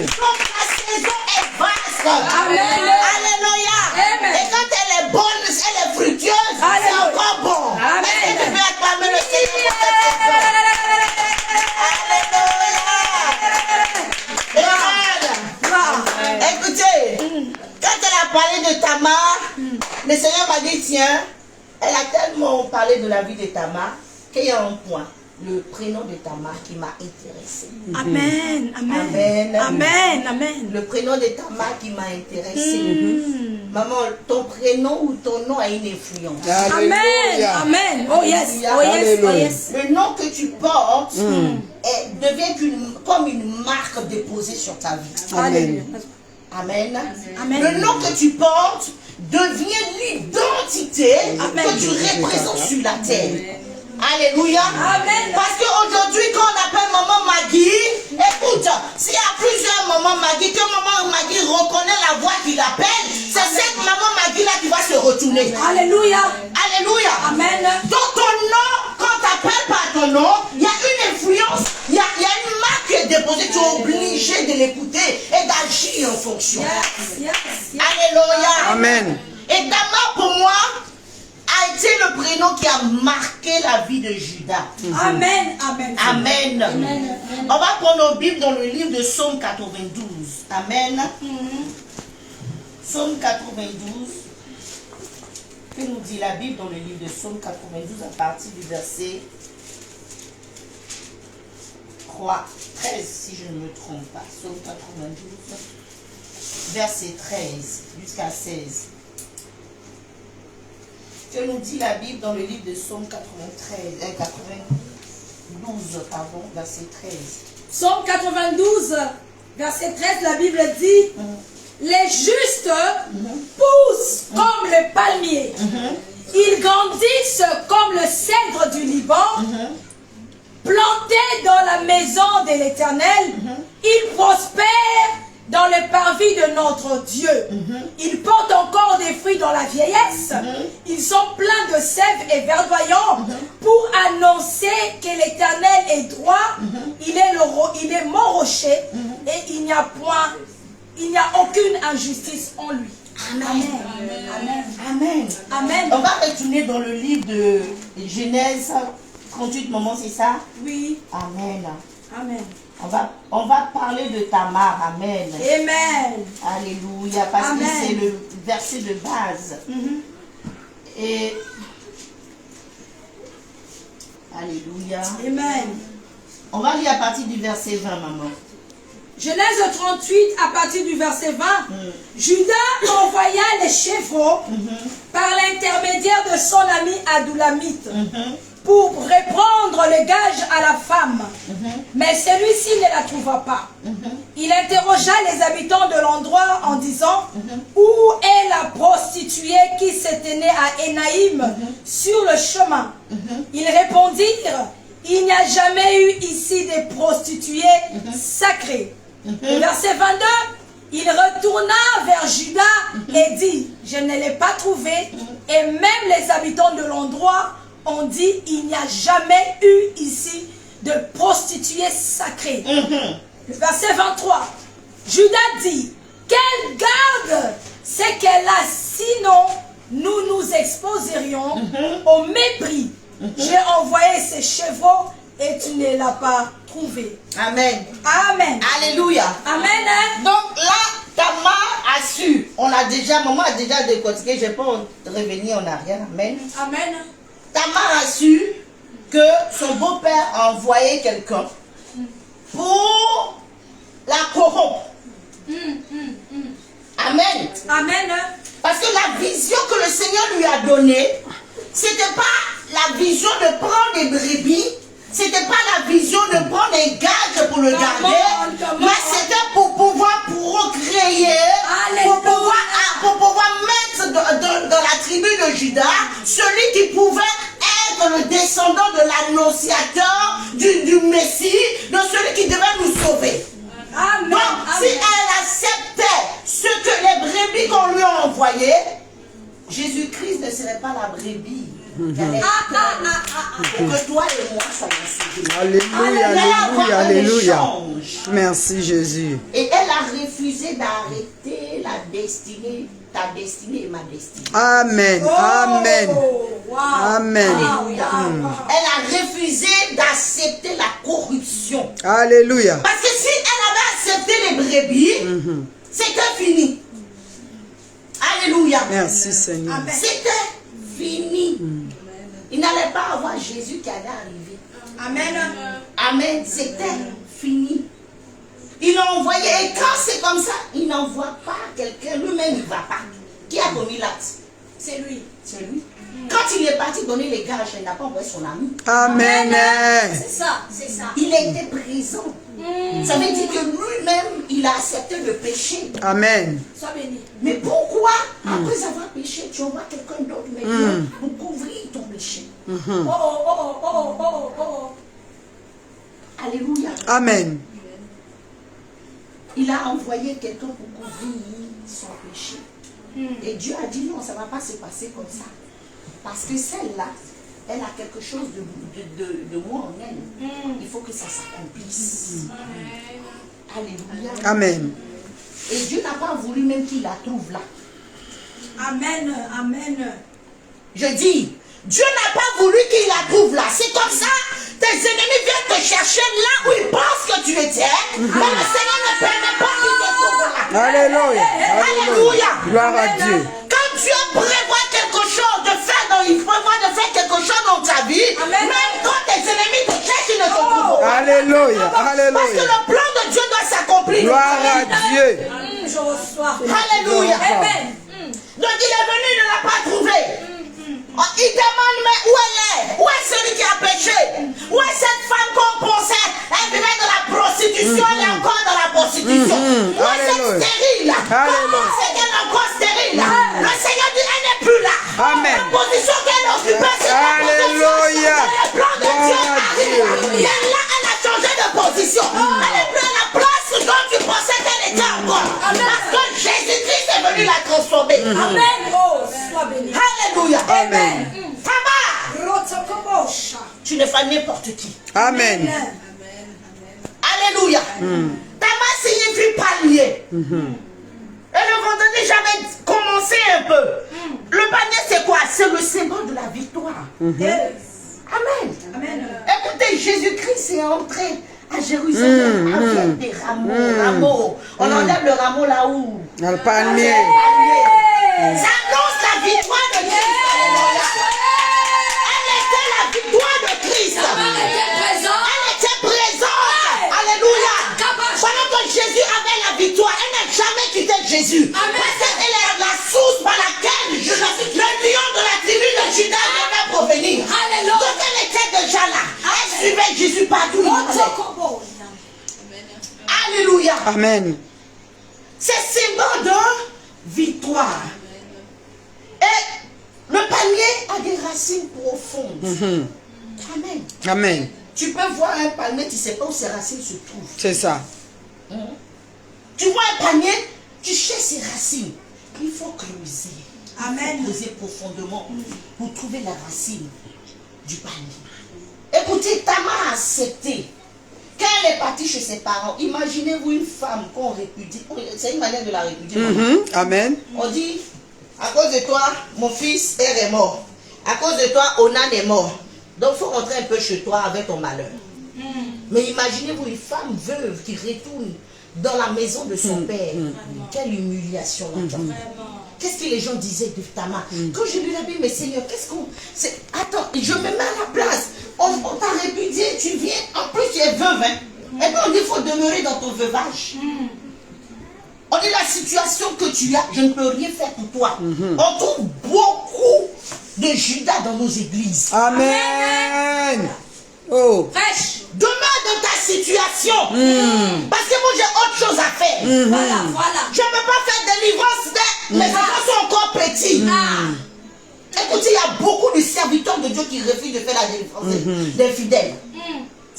Donc la saison est vaste. Amen. Alléluia. Amen. Et quand elle est bonne, elle est fructueuse, c'est Alléluia. encore bon. Amen. Est-ce que tu peux acclamer le Seigneur pour cette saison? Alléluia. Écoutez, quand elle a parlé de Tamar, le Seigneur m'a dit, tiens, elle a tellement parlé de la vie de Tamar qu'il y a un point, le prénom de Tamar qui m'a intéressé. Amen. Amen. Amen. Amen. Le prénom de Tamar qui m'a intéressé. Maman, ton prénom ou ton nom a une influence. Amen. Alléluia. Amen. Oh yes. Oh yes. Oh yes. Le nom que tu portes devient comme une marque déposée sur ta vie. Amen. Amen. Amen. Le nom que tu portes devient l'identité Amen. que tu représentes sur la terre. Alléluia. Amen. Parce qu'aujourd'hui, quand on appelle maman Maggie, écoute, s'il y a plusieurs mamans Maggie, que maman Maggie reconnaît la voix qui l'appelle, c'est cette maman Maggie-là qui va se retourner. Alléluia. Alléluia. Amen. Dans ton nom, quand tu appelles par ton nom, il y a une influence, il y a une marque qui est déposée, tu es obligé de l'écouter et d'agir en fonction. Yes. Alléluia. Amen. Et Tamar, pour moi, a été le prénom qui a marqué la vie de Judas. Amen. Amen. Amen. On va prendre nos Bibles dans le livre de Psaume 92. Amen. Psaume 92. Que nous dit la Bible dans le livre de Psaume 92 à partir du verset 13, si je ne me trompe pas. Psaume 92, verset 13 jusqu'à 16. Que nous dit la Bible dans le livre de Psaume 92, verset 13. Psaume 92, verset 13, la Bible dit les justes poussent comme le palmier. Ils grandissent comme le cèdre du Liban. Plantés dans la maison de l'Éternel, ils prospèrent dans le parvis de notre Dieu. Ils portent encore des fruits dans la vieillesse. Ils sont pleins de sève et verdoyants pour annoncer que l'Éternel est droit. Il est mon rocher et il n'y a aucune injustice en lui. Amen. On va retourner dans le livre de Genèse 38 moments, c'est ça? Oui. Amen. Amen. On va parler de Tamar. Amen. Amen. Alléluia. Parce Amen. que c'est le verset de base. Et alléluia. Amen. On va lire à partir du verset 20, maman. Genèse 38, à partir du verset 20, Judas envoya les chevreaux par l'intermédiaire de son ami Adoulamite pour reprendre le gage à la femme. Mais celui-ci ne la trouva pas. Il interrogea les habitants de l'endroit en disant où est la prostituée qui se tenait à Énaïm sur le chemin. Ils répondirent il n'y a jamais eu ici des prostituées sacrées. Verset 22, il retourna vers Judas et dit je ne l'ai pas trouvée. Et même les habitants de l'endroit ont dit il n'y a jamais eu ici de prostituées sacrées. Verset 23, Judas dit quelle garde c'est qu'elle a, sinon nous nous exposerions au mépris. J'ai envoyé ces chevaux et tu ne l'as pas trouvé. Amen. Amen. Alléluia. Amen. Donc là, Tamar a su. Maman a déjà décortiqué, je ne vais pas revenir en arrière. Amen. Amen. Tamar a su que son beau-père a envoyé quelqu'un pour la corrompre. Amen. Amen. Parce que la vision que le Seigneur lui a donnée, ce n'était pas la vision de prendre des brebis C'était pas la vision de prendre un gage pour le garder, mais c'était pour pouvoir procréer, pour pouvoir mettre dans la tribu de Juda celui qui pouvait être le descendant de l'annonciateur du Messie, de celui qui devait nous sauver. Amen. Donc, si elle acceptait ce que les brebis qu'on lui a envoyées, Jésus-Christ ne serait pas la brebis. Pour que toi et moi soyons sauvés. Alléluia, alléluia, alléluia. Merci Jésus. Et elle a refusé d'arrêter ta destinée et ma destinée. Amen, amen, amen. Elle a refusé d'accepter la corruption. Alléluia. Parce que si elle avait accepté les brebis, c'était fini. Alléluia. Merci Seigneur. C'était fini. Il n'allait pas avoir Jésus qui allait arriver. Amen. Amen. C'était fini. Il a envoyé. Et quand c'est comme ça, il n'envoie pas quelqu'un. Lui-même, il ne va pas. Qui a commis l'acte? C'est lui. C'est lui. Quand il est parti donner les gages, il n'a pas envoyé son ami. Amen. C'est ça, c'est ça. Il était présent. Ça veut dire que lui-même, il a accepté le péché. Amen. Sois béni. Mais pourquoi, après avoir péché, tu envoies quelqu'un d'autre maintenant pour couvrir ton péché? Alléluia. Amen. Il a envoyé quelqu'un pour couvrir son péché. Et Dieu a dit non, ça ne va pas se passer comme ça. Parce que celle-là, elle a quelque chose de moi en elle. Il faut que ça s'accomplisse. Alléluia. Amen. Et Dieu n'a pas voulu même qu'il la trouve là. Amen, amen. Je dis, Dieu n'a pas voulu qu'il la trouve là. C'est comme ça, tes ennemis viennent te chercher là où ils pensent que tu étais. Mais le Seigneur ne permet pas qu'ils te trouvent là. Alléluia. Alléluia. Gloire à Dieu. Quand Dieu prévoit quelque chose de faire, il prévoit de faire quelque chose dans ta vie, même quand tes ennemis te cherchent, ils ne te trouvent pas. Alléluia. Parce que Alléluia. le plan de Dieu doit s'accomplir. Gloire à Dieu. Je reçois. Alléluia. Amen. Donc il est venu, il ne l'a pas trouvé. Il demande, mais où elle est? Où est celui qui a péché? Où est cette femme qu'on pensait? Elle venait de la prostitution, elle est encore dans la prostitution. Où est cette stérile? Comment c'est qu'elle est encore stérile? Le Seigneur dit, elle n'est plus là. Amen. La position qu'elle occupait, c'est la Alléluia. position. Le plan de Dieu arrive. Et là, elle a changé de position. Elle est plus à la place dont tu pensais qu'elle était encore. Parce que Jésus-Christ est venu la transformer. Amen. Oh, sois béni. Alléluia. Amen. Tama, tu ne fais n'importe qui. Amen. Alléluia. Tama signifie palmier. Et le vendredi, j'avais commencé un peu. Le panier, c'est quoi? C'est le symbole de la victoire. Amen. Amen. Écoutez, Jésus-Christ est entré à Jérusalem avec des rameaux. On enlève le rameau là-haut. Dans le palmier. Ça annonce la victoire de Christ. Alléluia. Elle était la victoire de Christ. Elle était présente. Alléluia. Pendant que Jésus avait la victoire, elle n'a jamais quitté Jésus. Parce qu'elle est la source par laquelle le lion de la tribu de Juda devait provenir. Donc elle était déjà là. Elle suivait Jésus partout. Alléluia. Amen. C'est symbole de victoire. Et le palmier a des racines profondes. Amen. Amen. Tu peux voir un palmier, tu ne sais pas où ses racines se trouvent. C'est ça. Tu vois un palmier, tu cherches ses racines. Il faut creuser. Amen. Creuser profondément pour trouver la racine du palmier. Écoutez, Tamar a accepté. Quand elle est partie chez ses parents, imaginez-vous une femme qu'on répudie. C'est une manière de la répudier. Amen. On dit, à cause de toi, mon fils est mort. À cause de toi, Onan est mort. Donc, il faut rentrer un peu chez toi avec ton malheur. Mais imaginez-vous une femme veuve qui retourne dans la maison de son père. Quelle humiliation là-dedans. Qu'est-ce que les gens disaient de Tamar? Quand je lui ai dit, mais Seigneur, qu'est-ce qu'on... Attends, je me mets à la place. On t'a répudié, tu viens. En plus, tu es veuve. Hein? Et puis on dit, il faut demeurer dans ton veuvage. On dit, la situation que tu as, je ne peux rien faire pour toi. On trouve beaucoup de Judas dans nos églises. Amen. Oh. Fraîche. Demeure dans ta situation. Parce que moi, j'ai autre chose à faire. Voilà, voilà. Je ne peux pas faire délivrance. Mes enfants sont encore petits. Écoutez, il y a beaucoup de serviteurs de Dieu qui refusent de faire la délivrance des fidèles.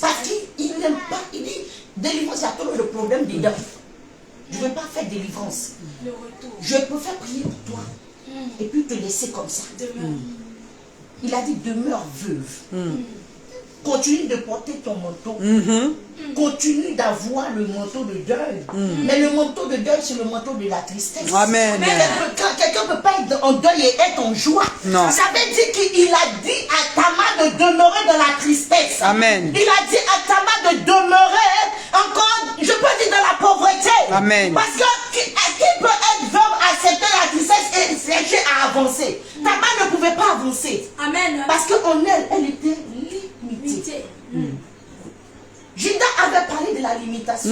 Parce qu'ils n'aiment pas. Il dit, délivrance, il y a toujours le problème dedans. Je ne veux pas faire délivrance. Le retour. Je peux faire prier pour toi. Et puis te laisser comme ça. Demeure. Il a dit, demeure veuve. Continue de porter ton manteau. Continue d'avoir le manteau de deuil. Mais le manteau de deuil, c'est le manteau de la tristesse. Amen. Quelqu'un ne peut pas être en deuil et être en joie. Non. Ça veut dire qu'il a dit à Tamar de demeurer dans la tristesse. Amen. Il a dit à Tamar de demeurer encore, je peux dire, dans la pauvreté. Amen. Parce que qui peut être veuve, accepter la tristesse et chercher à avancer? Tamar ne pouvait pas avancer. Amen. Parce qu'en elle, elle était limitée. Limité. Judas avait parlé de la limitation,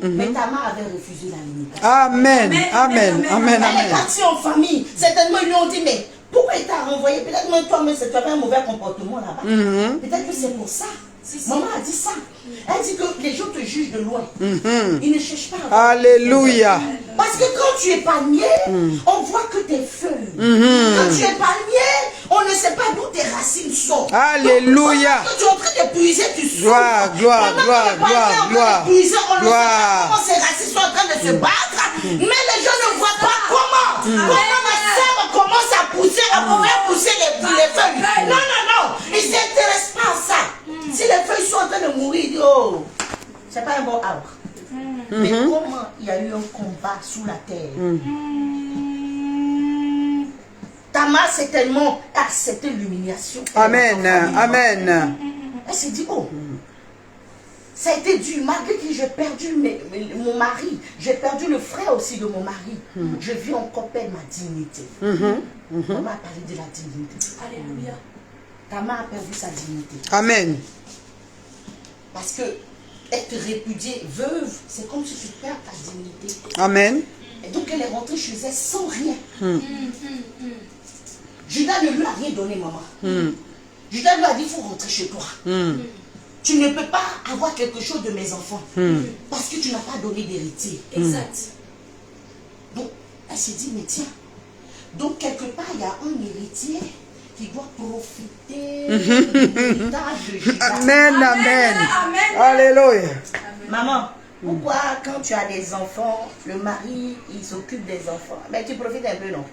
mais Tamar avait refusé la limitation. Amen. Amen. Amen. Elle est Amen. partie en famille. Certainement, ils lui ont dit, mais pourquoi il t'a renvoyé? Peut-être même toi-même, tu avais un mauvais comportement là-bas. Peut-être que c'est pour ça. Maman a dit ça. Elle dit que les gens te jugent de loin. Ils ne cherchent pas à... Alléluia. Parce que quand tu es palmier, on voit que tes feuilles. Quand tu es palmier, on ne sait pas d'où tes racines sont. Alléluia. Quand tu es en train de puiser, tu souffres. Gloire, gloire, Pendant que gloire, le palmier est en train de gloire, puiser, on ne sait gloire. pas comment ses racines sont en train de se battre. Mais les gens ne voient pas comment. Comment ma sève commence à pousser, à pouvoir pousser les feuilles. Non, non, non. Ils ne s'intéressent pas à ça. Si les feuilles sont en train de mourir, ils disent, oh, c'est pas un bon arbre. Mais comment il y a eu un combat sous la terre? Tamar s'est tellement accepté l'humiliation. Amen. Amen. Elle s'est dit, oh, ça a été dur, malgré que j'ai perdu mon mari, j'ai perdu le frère aussi de mon mari. Je vis encore perdre ma dignité. Maman a parlé de la dignité. Alléluia. Tamar a perdu sa dignité. Amen. Parce que être répudiée veuve, c'est comme si tu perds ta dignité. Amen. Et donc elle est rentrée chez elle sans rien. Judas ne lui a rien donné, maman. Judas lui a dit, il faut rentrer chez toi. Tu ne peux pas avoir quelque chose de mes enfants. Parce que tu n'as pas donné d'héritier. Exact. Donc, elle s'est dit, mais tiens. Donc, quelque part, il y a un héritier qui doit profiter de l'héritage de Judas. Amen. Amen. Amen. Alléluia. Maman, pourquoi quand tu as des enfants, le mari, il s'occupe des enfants? Mais tu profites un peu, non?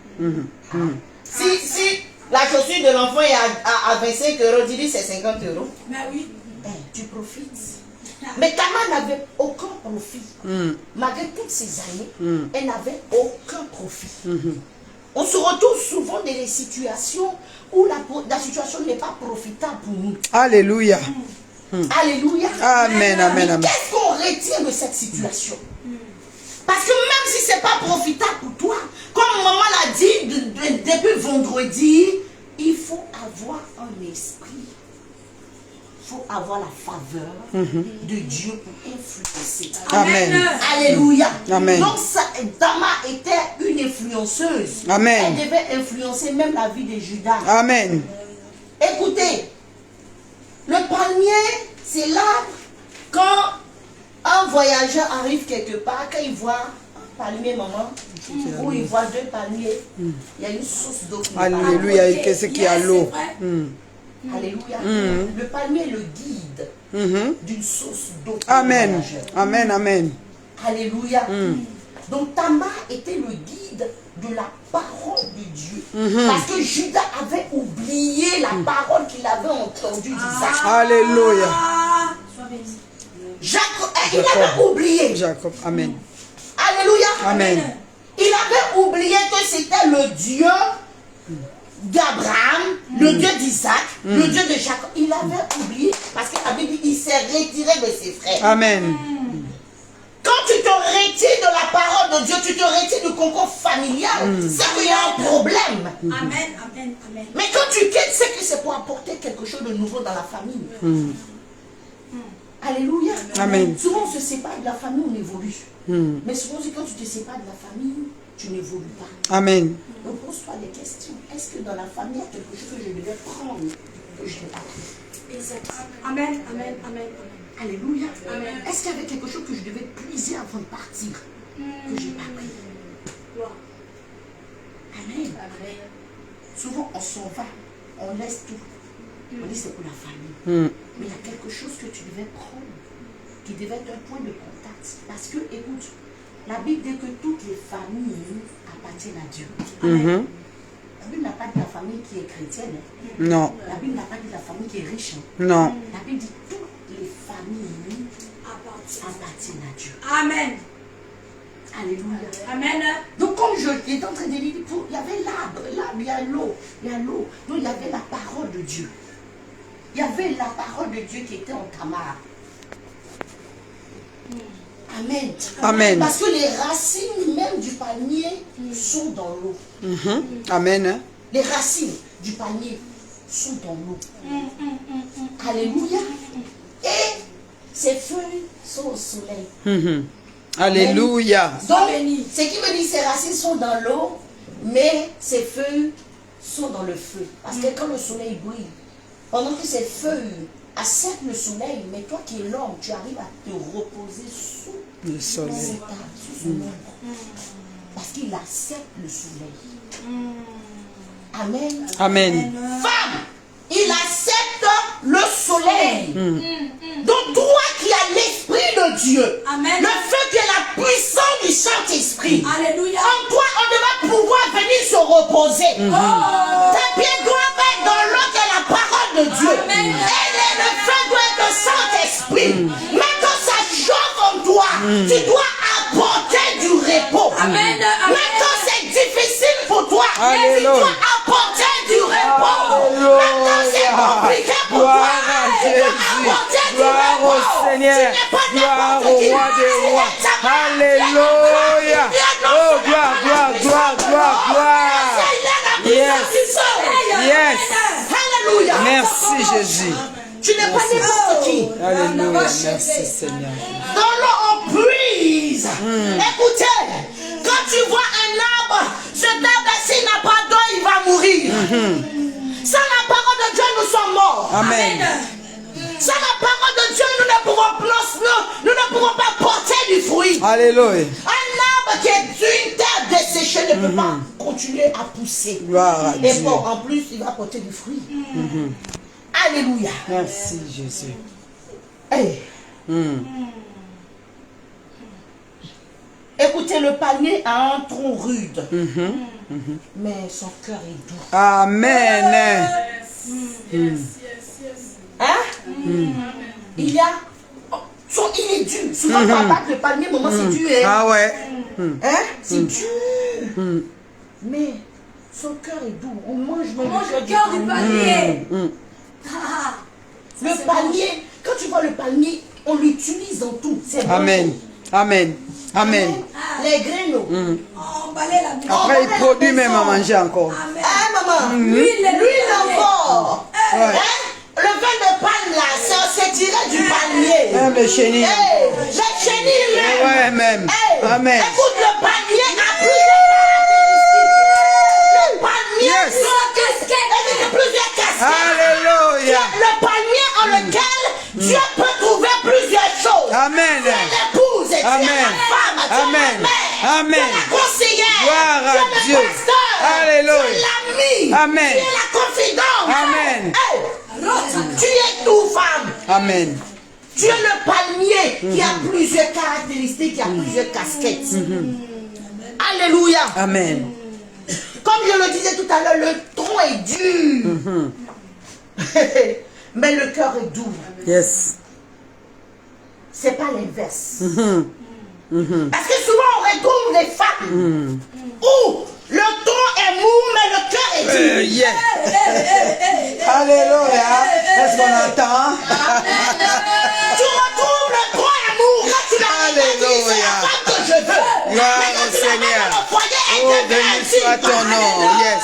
Si la chaussure de l'enfant est à 25 €, tu dis c'est 50 €. Mais oui. Tu profites. Mais Tamar n'avait aucun profit. Malgré toutes ces années, elle n'avait aucun profit. On se retrouve souvent dans des situations où la situation n'est pas profitable pour nous. Alléluia. Alléluia. Amen. Amen. Mais Amen. qu'est-ce qu'on retient de cette situation? Parce que même si ce n'est pas profitable pour toi, comme maman l'a dit depuis vendredi, il faut avoir un esprit. Il faut avoir la faveur de Dieu pour influencer. Amen. Alléluia. Amen. Donc, Tamar était une influenceuse. Amen. Elle devait influencer même la vie de Judas. Amen. Écoutez, le palmier, c'est l'arbre. Quand un voyageur arrive quelque part, quand il voit un palmier, maman, ou il voit deux palmiers, il y a une source d'eau. Alléluia. Qu'est-ce qu'il y a l'eau? Alléluia. Le palmier est le guide d'une source d'eau. Amen. Amen. Amen. Alléluia. Donc Tamar était le guide de la parole de Dieu. Parce que Judas avait oublié la parole qu'il avait entendue d'Isaac. Alléluia. Jacob, il avait oublié. Jacob. Amen. Alléluia. Amen. Il avait oublié que c'était le Dieu d'Abraham, le Dieu d'Isaac, le Dieu de Jacob. Il avait oublié parce que la Bible dit qu'il s'est retiré de ses frères. Amen. Quand tu te retires de la parole de Dieu, tu te retires du concours familial, c'est qu'il y a un problème. Amen. Amen. Amen. Mais quand tu quittes, c'est que c'est pour apporter quelque chose de nouveau dans la famille. Alléluia. Amen. Souvent on se sépare de la famille, on évolue. Mais souvent quand tu te sépares de la famille, tu n'évolues pas. Amen. Donc pose-toi des questions. Est-ce que dans la famille, il y a quelque chose que je devais prendre que je n'ai pas pris? Amen, amen, amen. Alléluia. Est-ce qu'il y avait quelque chose que je devais puiser avant de partir que je n'ai pas pris? Amen. Souvent, on s'en va, on laisse tout. On dit c'est pour la famille. Mais il y a quelque chose que tu devais prendre, qui devait être un point de contact. Parce que, écoute, la Bible dit que toutes les familles appartiennent à Dieu. Amen. La Bible n'a pas dit la famille qui est chrétienne. Non. La Bible n'a pas dit la famille qui est riche. Non. La Bible dit toutes les familles appartiennent à Dieu. Amen. Alléluia. Amen. Donc comme je étais en train de dire, il y avait l'arbre, il y a l'eau, il y a l'eau. Donc il y avait la parole de Dieu. Il y avait la parole de Dieu qui était en Tamar. Amen. Amen. Parce que les racines même du palmier sont dans l'eau. Amen. Les racines du palmier sont dans l'eau. Alléluia. Et ses feuilles sont au soleil. Alléluia. Donc, ce qui veut dire que ses racines sont dans l'eau, mais ses feuilles sont dans le feu. Parce que quand le soleil brille, pendant que ses feuilles acceptent le soleil, mais toi qui es l'homme, tu arrives à te reposer sous le soleil, sous son ombre. Parce qu'il accepte le soleil. Amen. Amen. Femme, il accepte le soleil. Donc toi qui as l'esprit de Dieu, Amen. le feu qui est la puissance du Saint-Esprit, Alléluia. en toi on devait pouvoir venir se reposer. Tes pieds doivent être dans l'eau qui est la parole de Dieu. Amen. Et le feu doit être le Saint-Esprit. Mais quand ça chauffe en toi, tu dois apporter du repos. Amen. Mais quand c'est difficile pour toi, tu Alléluia. dois apporter du repos. Alléluia. Mais quand c'est compliqué pour Gloire toi, à tu Jésus. dois apporter du Gloire repos. au Seigneur. Tu n'es pas Gloire n'importe au qui. roi des rois. Alléluia. Oh, gloire, gloire, gloire, gloire, gloire. Yes. Yes. Alléluia. Merci Jésus. Tu n'es pas n'importe qui. Alléluia. Merci Seigneur. Dans l'eau, on puise. Écoutez, quand tu vois un arbre, cet arbre, s'il n'a pas d'eau, il va mourir. Sans la parole de Dieu, nous sommes morts. Amen. Sans la parole de Dieu, nous ne pouvons pas porter du fruit. Alléluia. Un arbre qui est une terre desséchée ne peut pas continuer à pousser. Gloire à Et Dieu. bon, en plus, il va porter du fruit. Alléluia. Merci Jésus. Hey. Écoutez, le palmier a un tronc rude, mais son cœur est doux. Amen. Hein? Il y a... il est dur. Souvent, quand on abattre le palmier, maman, c'est dur. Hein? Ah ouais. Hein? C'est dur. Mais son cœur est doux. On mange même Le cœur du palmier. Le palmier, quand tu vois le palmier, on l'utilise dans tout. C'est bon. Amen. Amen. Amen. Les graines. Emballer la maison. Après, il produit même à manger encore. Amen. Hein, maman? L'huile encore. Hey. Hein? Le vin de palme là, c'est tiré du palmier. Même le chenille. Hey, les chenilles même. Ouais, même. Hey, Amen. écoute, le palmier a plusieurs caractéristiques. Le palmier a plusieurs casquettes. Alléluia. Le palmier en lequel Dieu peut trouver plusieurs choses. Amen. Tu es l'épouse, tu es la Amen. femme, tu es Amen. la mère, Amen. tu es la conseillère, Gloire à tu es Dieu. le pasteur, Alléluia. tu es l'ami, Amen. tu es la confidente. Amen. Hey, tu es tout, femme. Amen. Tu es le palmier qui a plusieurs caractéristiques, qui a plusieurs casquettes. Alléluia. Amen. Comme je le disais tout à l'heure, le tronc est dur. Mais le cœur est doux. Yes. C'est pas l'inverse. Parce que souvent on retrouve les femmes où le tronc est mou, mais le cœur est dur. Yes. Alléluia. Est-ce qu'on entend? Tu retrouves le tronc est mou quand tu l'as dit, c'est la femme que je veux. Gloire Mais quand au tu l'as Seigneur. dans le foyer, elle Oh, devient béni soit intime. ton nom. Yes.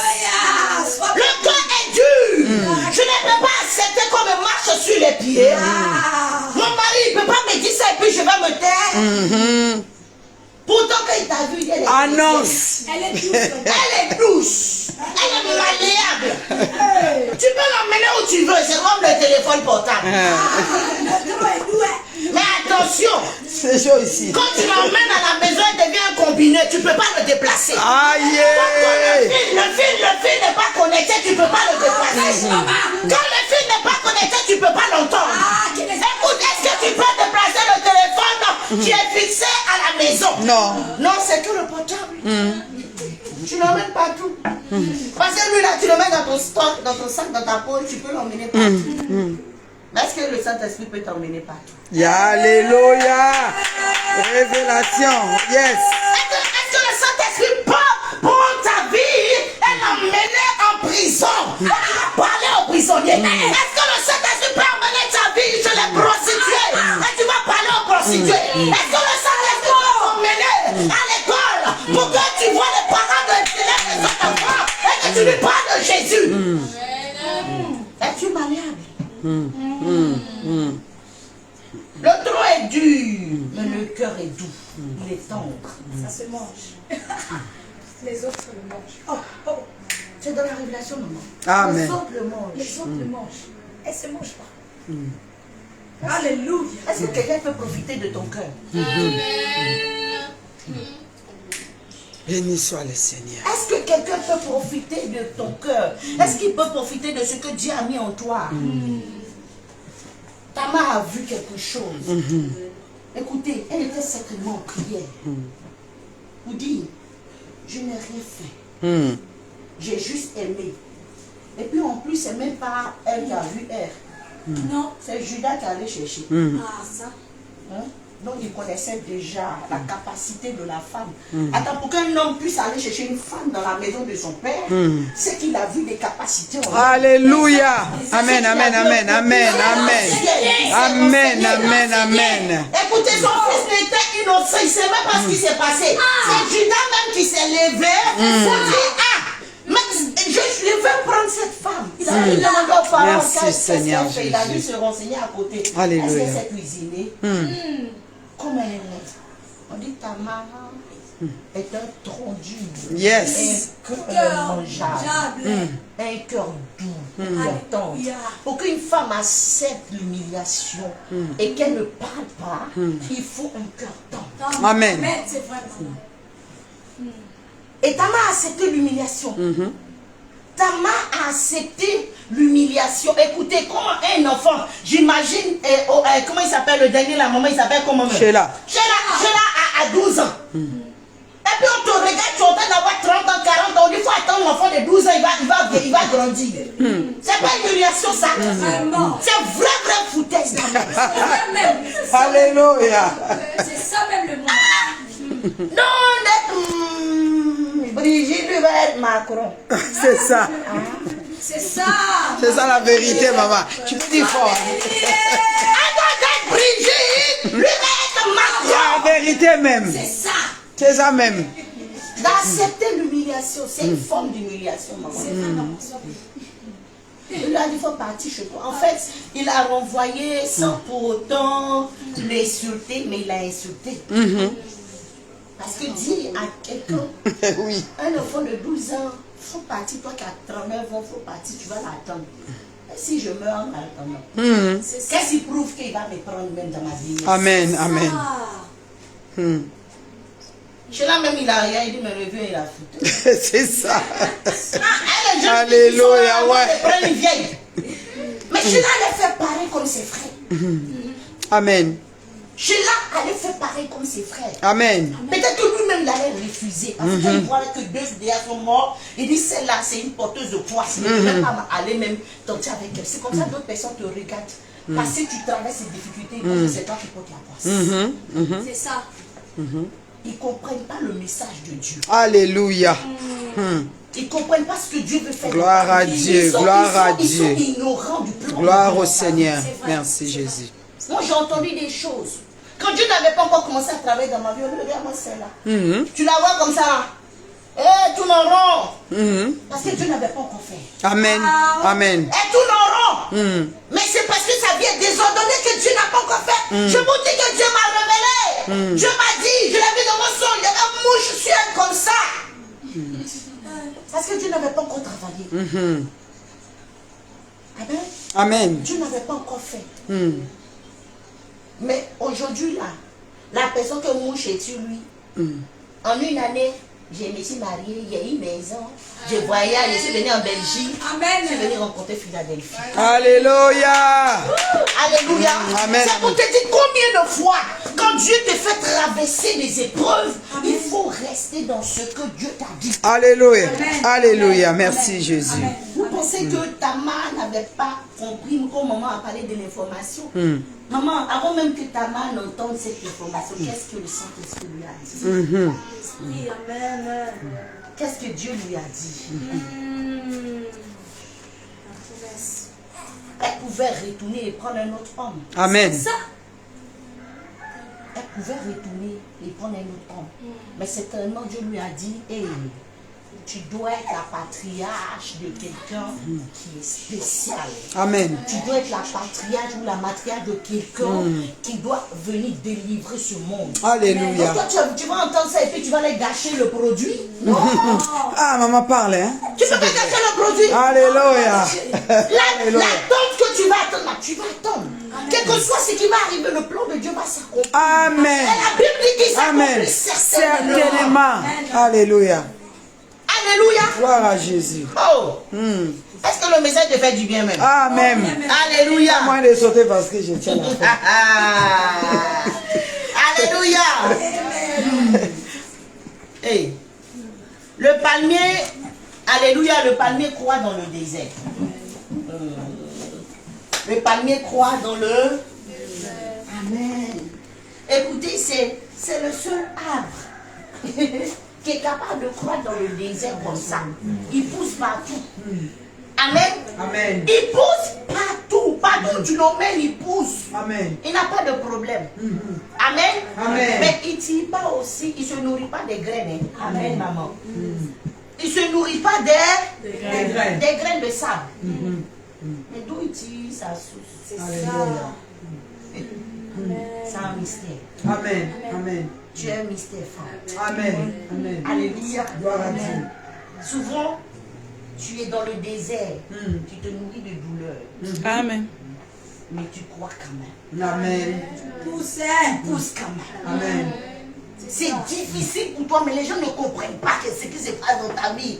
Le cœur est dur. Je ne peux pas accepter qu'on me marche sur les pieds. Mon mari, il ne peut pas me dire ça et puis je vais me taire. Pourtant, quand il t'a vu, elle est Annonce. Elle est douce. Elle est douce. Elle est malléable. Tu peux l'emmener où tu veux, c'est comme le téléphone portable. Mais attention, c'est chaud ici. Quand tu l'emmènes à la maison, elle devient un combiné, tu ne peux pas le déplacer. Aïe! Le fil n'est pas connecté, tu ne peux pas le déplacer. Quand le fil n'est pas connecté, tu ne peux pas l'entendre. Écoute, est-ce que tu peux déplacer le téléphone qui est fixé à la maison? Non. Non, c'est que le portable. Tu l'emmènes partout. Parce que lui là, tu le mets dans ton stock, dans ton sac, dans ta poche, tu peux l'emmener partout. Est-ce que le Saint-Esprit peut t'emmener partout? Alléluia! Révélation. Yes. Est-ce que le Saint-Esprit peut prendre ta vie et l'emmener en prison? Et tu vas parler aux prisonniers. Est-ce que le Saint-Esprit peut emmener ta vie chez les prostituées? Et tu vas parler aux prostituées. Est-ce que le Saint-Esprit peut t'emmener à l'école pour que tu vois les parents de tes enfants et que tu lui parles de Jésus? Es-tu malléable? Le tronc est dur, mais le cœur est doux. Il est tendre. Ça se mange. Les autres le mangent. Oh. C'est dans la révélation, maman. Amen. Les autres le mangent. Les autres le mangent. Elles se mangent pas. Alléluia. Est-ce que quelqu'un peut profiter de ton cœur? Béni soit le Seigneur. Est-ce que quelqu'un peut profiter de ton cœur? Est-ce qu'il peut profiter de ce que Dieu a mis en toi? Tamar a vu quelque chose. Écoutez, elle était certainement en prière. Vous dit, je n'ai rien fait. J'ai juste aimé. Et puis en plus, c'est même pas elle qui a vu elle. Non. C'est Judas qui allait chercher. Ah, ça. Hein? Donc il connaissait déjà la capacité de la femme. Attends, pour qu'un homme puisse aller chercher une femme dans la maison de son père, c'est qu'il a vu des capacités en lui. Alléluia. Amen, amen, amen, amen, amen. Amen, amen, amen. Écoutez, son fils n'était innocent, il ne sait même pas ce qui s'est passé. C'est Judas même qui s'est levé pour dire, mais je vais prendre cette femme. Il a demandé aux parents, Merci, Seigneur Jésus. Il a dû se renseigner à côté. Alléluia. Est-ce que c'est cuisiné? Comme elle est. On dit Tamar est un tronc dur. Yes. Un cœur mangeable. Un cœur doux. Un cœur tendre. Pour qu'une femme accepte l'humiliation et qu'elle ne parle pas, il faut un cœur tendre. Amen. C'est vrai. Et Tamar a accepté l'humiliation. Tamar a accepté l'humiliation. Écoutez, comment un enfant, j'imagine, comment il s'appelle le dernier, la maman, il s'appelle comment? Sheila à 12 ans. Et puis on te regarde, tu es en train d'avoir 30 ans, 40 ans, il faut attendre l'enfant de 12 ans, il va grandir. C'est pas une humiliation ça. C'est vrai foutaise. Alléluia. C'est ça même le mot. Non, Brigitte lui va être Macron. C'est ça. C'est ça. C'est ça la vérité, maman. Tu peux dire fort. Brigitte lui va être Macron. La vérité même. C'est ça. C'est ça même. D'accepter l'humiliation, c'est une forme d'humiliation, maman. Il lui a dit, il faut partir chez toi. En fait, il a renvoyé sans pour autant l'insulter, mais il a insulté. Parce que dire à quelqu'un, Oui. un enfant de 12 ans, il faut partir, toi qui as 39 ans, il faut partir, tu vas l'attendre. Et si je meurs en attendant, qu'est-ce qui prouve qu'il va me prendre même dans ma vie? Amen, amen. Chez là même, il a rien, il dit, mais reviens, il a foutu. C'est ça. Alléluia, ouais. Mais Sheila allait faire pareil comme ses frères. Amen. Sheila allait faire pareil comme ses frères. Amen. Peut-être que lui-même il allait refuser. Parce qu'il voit que deux déjà sont morts. Il dit celle-là c'est une porteuse de poisse. Il ne peut même pas aller même tenter avec elle. C'est comme ça d'autres personnes te regardent. Parce que tu traverses ces difficultés, c'est toi qui portes la poisse. C'est ça. Ils ne comprennent pas le message de Dieu. Alléluia. Ils ne comprennent pas ce que Dieu veut faire. Gloire à Dieu, gloire à Dieu. Ils sont ignorants du plan. Gloire au Seigneur. Merci Jésus. Moi j'ai entendu des choses. Quand Dieu n'avait pas encore commencé à travailler dans ma vie, regarde-moi celle-là. Tu la vois comme ça. Et tout en rond. Parce que Dieu n'avait pas encore fait. Amen. Amen. Et tout en rond. Mais c'est parce que ça vient désordonné que Dieu n'a pas encore fait. Je vous dis que Dieu m'a révélé. Dieu m'a dit, je l'ai vu dans mon son, il y avait un mouche ciel comme ça. Parce que Dieu n'avait pas encore travaillé. Amen. Amen. Dieu n'avait pas encore fait. Mais aujourd'hui, là, la personne que moi j'ai tué, lui, en une année, je me suis mariée, il y a une maison, je voyage, je suis venue en Belgique, je suis venue rencontrer Philadelphie. Alléluia. Alléluia. Amen. C'est pour te dire combien de fois, quand Dieu te fait traverser des épreuves, il faut rester dans ce que Dieu t'a dit. Alléluia. Alléluia. Merci Jésus. Vous pensez que Tamar n'avait pas compris quand maman a parlé de l'information? Maman, avant même que Tamar n'entende cette information, qu'est-ce que le Saint-Esprit lui a dit? Oui, amen. Qu'est-ce que Dieu lui a dit? Elle pouvait retourner et prendre un autre homme. Amen. Ça. Elle pouvait retourner et prendre un autre homme. Mais certainement Dieu lui a dit, hey, tu dois être la patriarche de quelqu'un qui est spécial. Amen. Tu dois être la patriarche ou la matriarche de quelqu'un qui doit venir délivrer ce monde. Alléluia. Donc toi, tu vas entendre ça et puis tu vas aller gâcher le produit. Non. Ah, maman parle, hein. Tu ne peux pas gâcher le produit. Alléluia. L'attente que tu vas attendre, là, tu vas attendre. Quel que soit ce qui va arriver, le plan de Dieu va s'accomplir. Amen. Et la Bible dit qu'il Amen. s'accomplit certainement. Certainement. Alléluia. Alléluia. Gloire à Jésus. Oh. Est-ce que le message te fait du bien même? Amen. Alléluia. Moins de sauter parce que je tiens la foi. Alléluia. Hey. Le palmier, alléluia, le palmier croît dans le désert. Le palmier croît dans le... Amen. Écoutez, c'est le seul arbre qui est capable de croître dans le désert comme ça. Il pousse partout. Amen. Amen. Il pousse partout. Partout tu l'emmènes, il pousse. Amen. Il n'a pas de problème. Amen. Amen. Mais il ne tire pas aussi, il ne se nourrit pas des graines. Hein. Amen, maman. Il ne se nourrit pas des graines de sable. Mais d'où il tire sa source? C'est ça. C'est un mystère. Amen. Amen. Tu es un mystère fort. Amen. Amen. Alléluia. Gloire à Dieu. Souvent, tu es dans le désert. Tu te nourris de douleur. Amen. Mais tu crois quand même. Amen. Pousse quand même. Amen. C'est difficile pour toi, mais les gens ne comprennent pas ce qui se passe dans ta vie.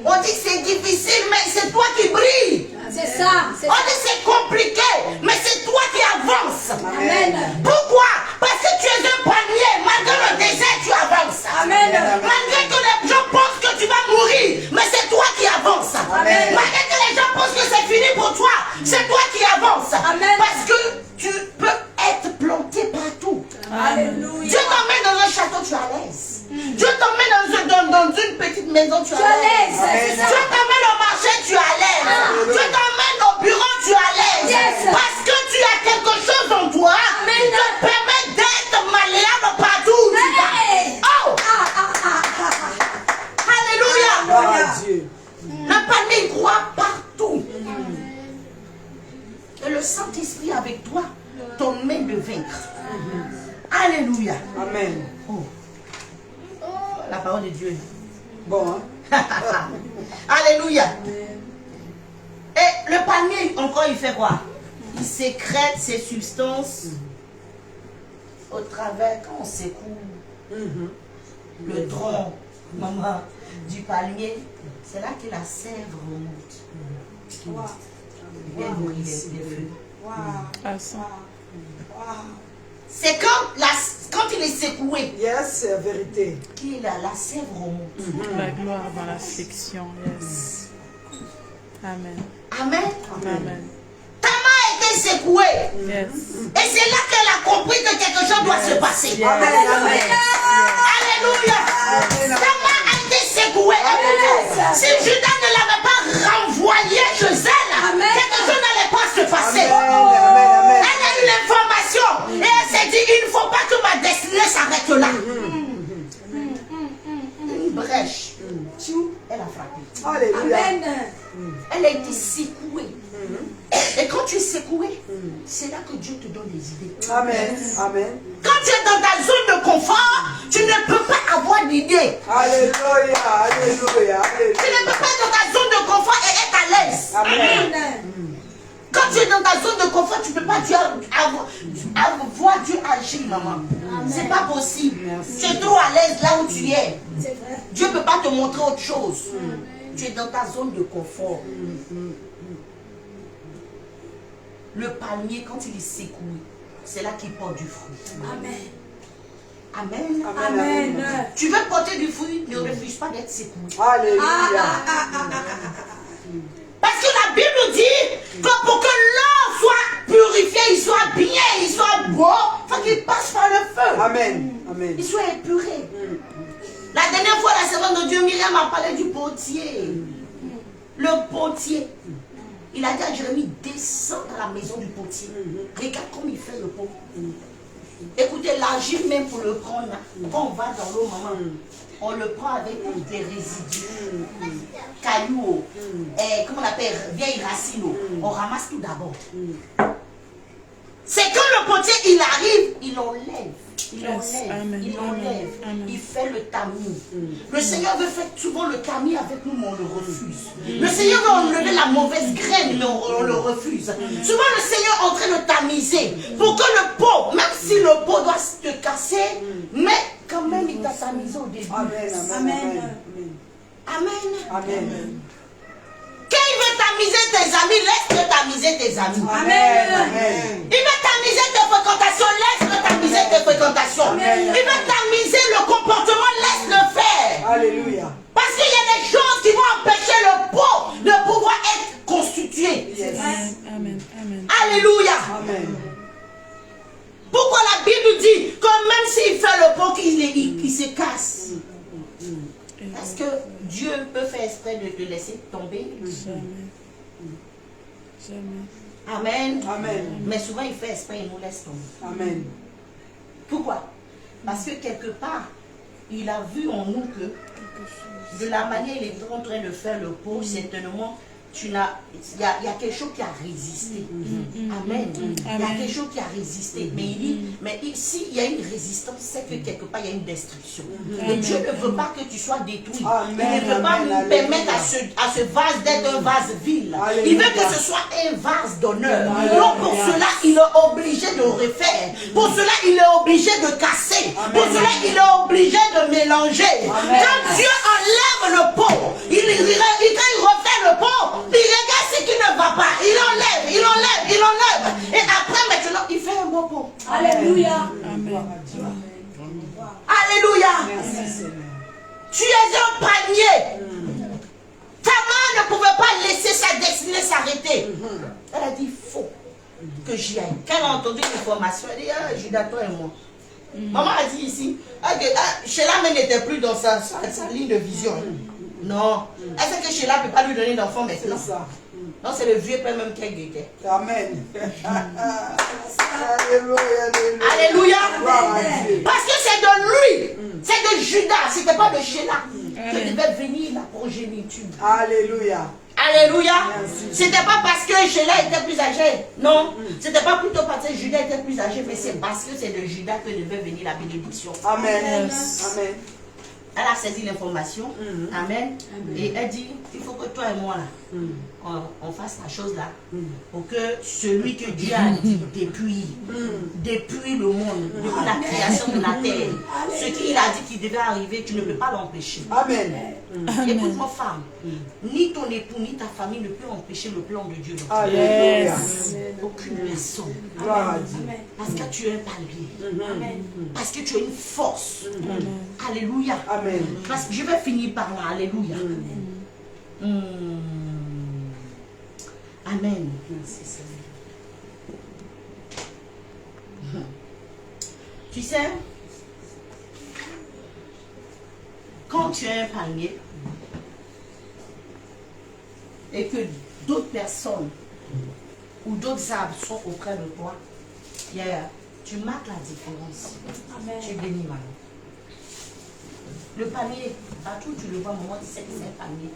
On dit que c'est difficile, mais c'est toi qui brilles. C'est ça. On dit que c'est compliqué, mais c'est toi qui avances. Amen. Pourquoi? Parce que tu es un palmier. Malgré le désert, tu avances. Amen. Malgré que les gens pensent que tu vas mourir, mais c'est toi qui avances. Amen. Malgré que les gens pensent que c'est fini pour toi, c'est toi qui avances. Amen. Parce que tu peux être planté partout. Alléluia. Dieu t'emmène dans un château, tu es à l'aise. Dieu t'emmène dans une petite maison, tu es à l'aise. c'est ça. Dieu t'emmène au marché, tu es à l'aise. Dieu t'emmène au bureau, tu es à l'aise. Yes. Parce que tu as quelque chose en toi qui te permet d'être malléable partout où tu Hey. vas. Oh! Alléluia. Gloire à Dieu. Le palmier croit partout. Et le Saint-Esprit avec toi t'emmène de vaincre. Alléluia. Amen. Oh, la parole de Dieu. Bon, hein? Alléluia. Et le palmier, encore, il fait quoi? Il sécrète ses substances au travers quand on secoue le tronc, maman, du palmier. C'est là que la sève remonte. Bien nourrir les feux. C'est quand il est secoué Yes, c'est la vérité. qu'il a la sève remonte. La gloire dans l'affliction. Yes. Amen. Amen. Amen. Tamar a été secouée. Yes. Et c'est là qu'elle a compris que quelque chose doit se passer. Yes. Alléluia. Tamar a été secouée. Si Judas ne l'avait pas renvoyé chez elle, quelque chose n'allait pas se passer. Amen. Amen. Elle a eu l'information et elle s'est dit, il ne faut pas que ma destinée s'arrête là. Une brèche. Elle a frappé. Alléluia. Elle a été secouée. Et quand tu es secoué, c'est là que Dieu te donne des idées. Amen. Amen. Quand tu es dans ta zone de confort, tu ne peux pas avoir d'idée. Alléluia, alléluia, alléluia. Tu ne peux pas être dans ta zone de confort et être à l'aise. Amen. Quand tu es dans ta zone de confort, tu ne peux pas voir Dieu agir, maman. C'est pas possible. Tu es trop à l'aise là où tu es. Dieu ne peut pas te montrer autre chose. Tu es dans ta zone de confort. Le palmier, quand il est secoué, c'est là qu'il porte du fruit. Amen. Amen. Amen. Tu veux porter du fruit, ne refuse pas d'être secoué. Alléluia. Parce que la Bible dit que pour que l'or soit purifié, il soit bien, il soit beau, il faut qu'il passe par le feu. Amen. Amen. Il soit épuré. La dernière fois, la servante de Dieu, Myriam, a parlé du potier. Le potier. Il a dit à Jérémie, descends dans la maison du potier. Regarde comme il fait le pot. Écoutez, l'argile même pour le prendre, quand on va dans l'eau, maman, on le prend avec des résidus, cailloux, comment on appelle, vieilles racines. On ramasse tout d'abord. C'est quand le potier, il arrive, il enlève. Il enlève, il fait le tamis. Le Seigneur veut faire souvent le tamis avec nous, mais on le refuse. Le Seigneur veut enlever la mauvaise graine, mais on le refuse. Souvent le Seigneur est en train de tamiser pour que le pot, même si le pot doit se casser, mais quand même il t'a tamisé au début. Amen. Amen. Amen. Amen. Quand il veut tamiser tes amis, laisse-le tamiser tes amis. Amen. Il veut tamiser tes fréquentations, laisse-le tamiser tes fréquentations. Il veut tamiser le comportement, laisse-le faire. Alléluia. Parce qu'il y a des choses qui vont empêcher le pot de pouvoir être constitué. Yes. Amen. Amen. Alléluia. Amen. Pourquoi la Bible dit que même s'il fait le pot, il se casse? Est-ce que Dieu peut faire exprès de te laisser tomber? Jamais. Jamais. Amen. Amen. Mais souvent il fait exprès, il nous laisse tomber. Amen. Pourquoi? Parce que quelque part, il a vu en nous que de la manière il est en train de faire le pot, certainement, il y a quelque chose qui a résisté. Amen. Il y a quelque chose qui a résisté. Mais il dit, mais s'il y a une résistance, c'est que quelque part il y a une destruction. Et Dieu ne veut pas que tu sois détruit. Il ne veut pas nous permettre à ce vase d'être un vase vil. Il veut que ce soit un vase d'honneur. Donc pour cela, il est obligé de refaire. Pour cela, il est obligé de casser. Pour cela, il est obligé de mélanger. Quand Dieu enlève le pot, quand il refait le pot, il regarde ce qui ne va pas. Il enlève. Et après, maintenant, il fait un beau pot. Alléluia. Amen. Alléluia. Tu es un panier. Ta main ne pouvait pas laisser sa destinée s'arrêter. Elle a dit, il faut que j'y aille. Quand elle a entendu l'information, elle a dit, Judas, toi et moi. Maman a dit ici, Sheila même n'était plus dans sa ligne de vision. Non. Est-ce que Sheila ne peut pas lui donner d'enfant maintenant? Non, c'est le vieux père même qui a guetté. Amen. Alléluia. Alléluia. Parce que c'est de lui, c'est de Judas, ce n'était pas de Sheila que devait venir la progéniture. Alléluia. Alléluia. C'était pas parce que Sheila était plus âgée. Non. C'était pas plutôt parce que Judas était plus âgé, mais c'est parce que c'est de Judas que devait venir la bénédiction. Amen. Amen. Elle a saisi l'information. Amen. Et elle dit, il faut que toi et moi, là, on fasse la chose là. Pour que celui que Dieu a dit depuis le monde, depuis la création de la terre, ce qu'il a dit qui devait arriver, tu ne peux pas l'empêcher. Amen. Écoute-moi, femme, ni ton époux, ni ta famille ne peut empêcher le plan de Dieu. Alléluia. Aucune personne. Gloire à Dieu. Parce que tu es un palier. Parce que tu as une force. Alléluia. Amen. Parce que je vais finir par là. Alléluia. Amen. Merci Seigneur. Tu sais, quand tu es un palmier et que d'autres personnes ou d'autres arbres sont auprès de toi, tu marques la différence. Amen. Tu es béni, maman. Le panier, partout où tu le vois, maman, tu sais que c'est un panier.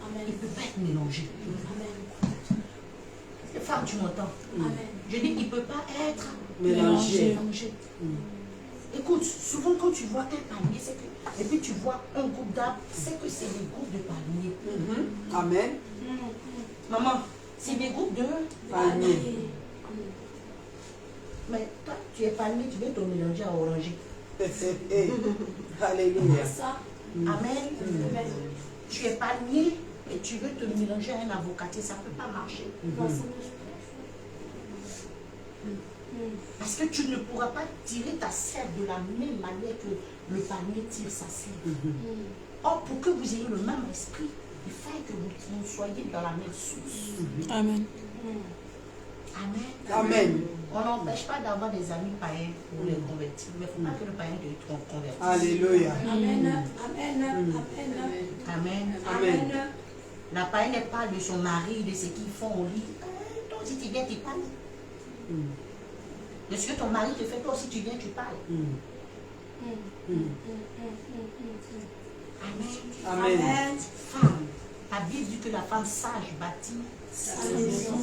Amen. Il ne peut pas être mélangé. Amen. Les femmes, tu m'entends? Amen. Je dis qu'il ne peut pas être Mélangé. mélangé. Écoute, souvent quand tu vois un palmier, c'est que, et puis tu vois un groupe d'arbres, c'est que c'est des groupes de palmiers. Amen. Maman, c'est des groupes de Palmier. Mais toi, tu es palmier, tu veux te mélanger à oranger. Alléluia. Amen. Tu es palmier et tu veux te mélanger à un avocatier, ça ne peut pas marcher. Parce que tu ne pourras pas tirer ta sève de la même manière que le palmier tire sa sève. Or, pour que vous ayez le même esprit, il faut que vous soyez dans la même source. Amen. Amen. Amen. On n'empêche pas d'avoir des amis païens pour les convertir, mais il ne faut pas que le païen te convertisse. Alléluia. Amen. Amen. Amen. La païenne elle parle de son mari, de ce qu'ils font au lit. Toi aussi tu viens, tu parles. De ce que ton mari te fait, toi aussi tu viens, tu parles. Amen. Amen. Femme, la Bible dit que la femme sage bâtit sa maison.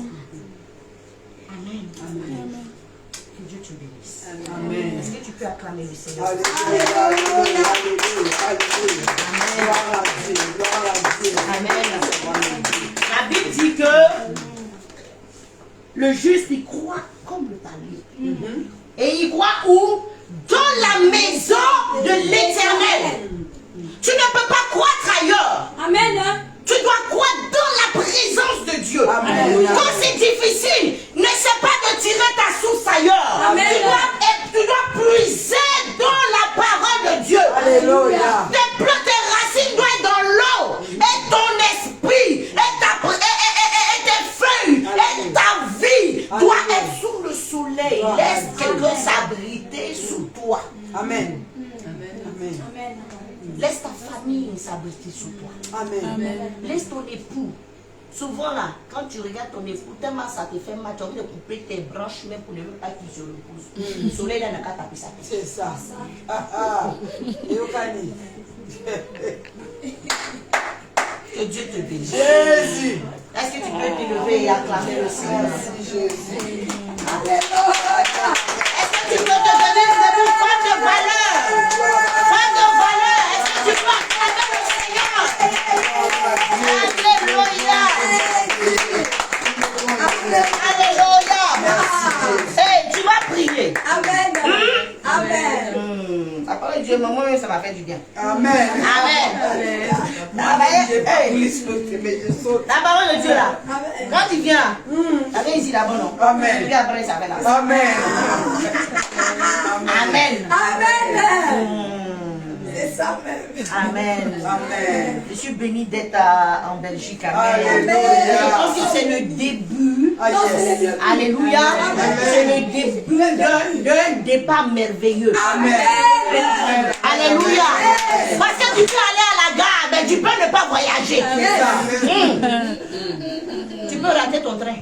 Amen. Amen. Que Dieu te bénisse. Amen. Est-ce que tu peux acclamer le Seigneur? Alléluia. Alléluia. Alléluia. Gloire à Dieu. Gloire à Dieu. Amen. La Bible dit que le juste il croit comme le palmier. Et il croit où? Dans la maison de l'Éternel. Tu ne peux pas croître ailleurs. Amen. Tu dois croître dans la présence de Dieu. Amen. Quand c'est difficile, n'essaie pas de tirer ta source ailleurs. Amen. Tu dois puiser dans la parole de Dieu. Alléluia. Tes racines doivent être dans l'eau. Et ton esprit, et tes feuilles, et ta vie doit être sous le soleil. Laisse quelqu'un s'abriter sous toi. Amen. Amen. Laisse ta famille s'abriter sous toi. Amen. Laisse ton époux. Souvent là, quand tu regardes ton époux, tellement ça te fait mal, tu as envie de couper tes branches même pour ne même pas qu'il se repose. Le soleil là n'a qu'à taper sa tête. C'est ça. Yokani. Que Dieu te bénisse. Jésus. Est-ce que tu peux t'élever et acclamer le Seigneur? Merci Jésus. Est-ce que tu peux te donner une femme de valeur? Femme de valeur, est-ce que tu peux acclamer le Seigneur? Alléluia. Alléluia. Hey, tu vas prier. Amen. Amen. La parole de Dieu, moi-même, ça m'a fait du bien. Amen. Amen. La parole de Dieu là, quand il vient là, ça vient ici d'abord non? Amen. Puis après ça va là. Amen. Amen. Amen. C'est ça même. Amen. Amen. Je suis béni d'être en Belgique. Amen. Alléluia. Je pense que c'est le début. Alléluia. Alléluia. C'est le début d'un départ merveilleux. Amen. Alléluia. Parce que tu peux aller à la gare, mais tu peux ne pas voyager. Tu peux rater ton train.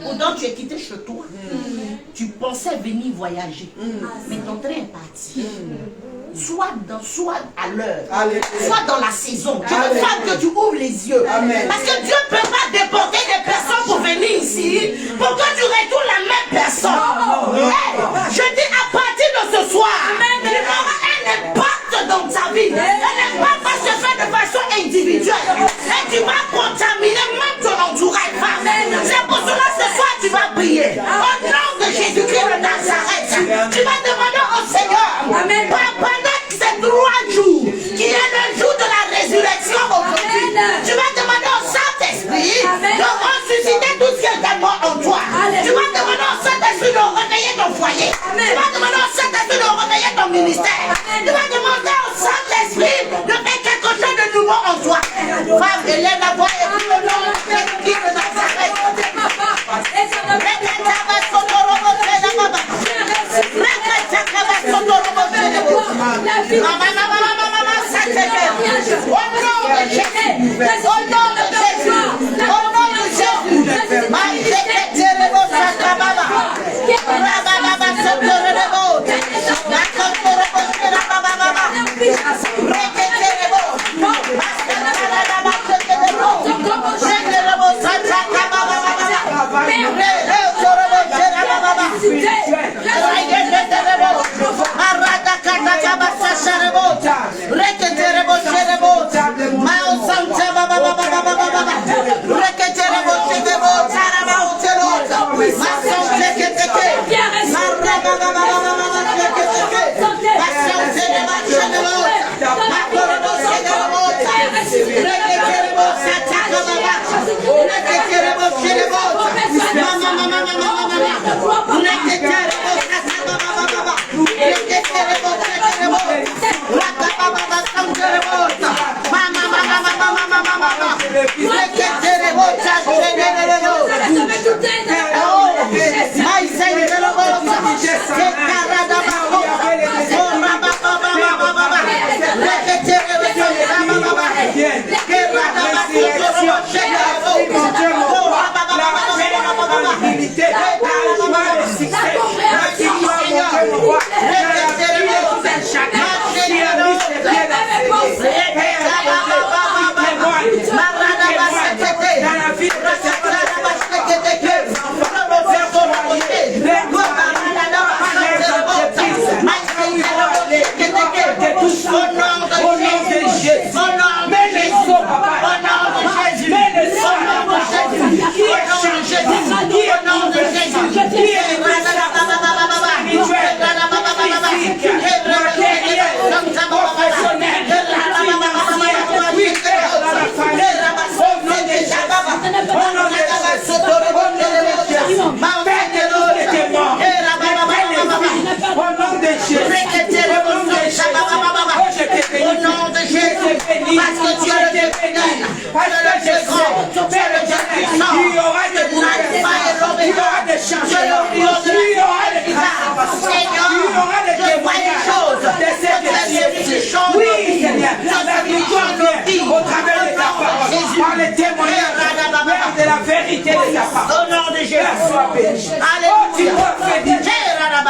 Pourtant, tu es quitté chez toi. Tu pensais venir voyager. Mais ton train est parti. Soit à l'heure, soit dans la saison. Je veux faire que tu ouvres les yeux. Amen. Parce que Dieu ne peut pas déporter des personnes pour venir ici pour que tu retournes la même personne. Hey, je dis à partir de ce soir, il y aura un impact dans ta vie. Un impact va se faire de façon individuelle. Et tu vas contaminer même ton entourage. C'est pour cela ce soir tu vas prier. Au nom de Jésus-Christ de Nazareth, tu vas demander au Seigneur. Pendant ces 3 jours, qui est le jour de la résurrection aujourd'hui, tu vas demander au Saint-Esprit de ressusciter tout ce qui est mort en toi. Tu vas demander au Saint-Esprit de réveiller ton foyer. Tu vas demander au Saint-Esprit de réveiller ton ministère. Tu vas demander au Saint-Esprit de faire quelque chose de nouveau en toi. Femme, élève la voix et puis le nom de Jésus de Nazareth.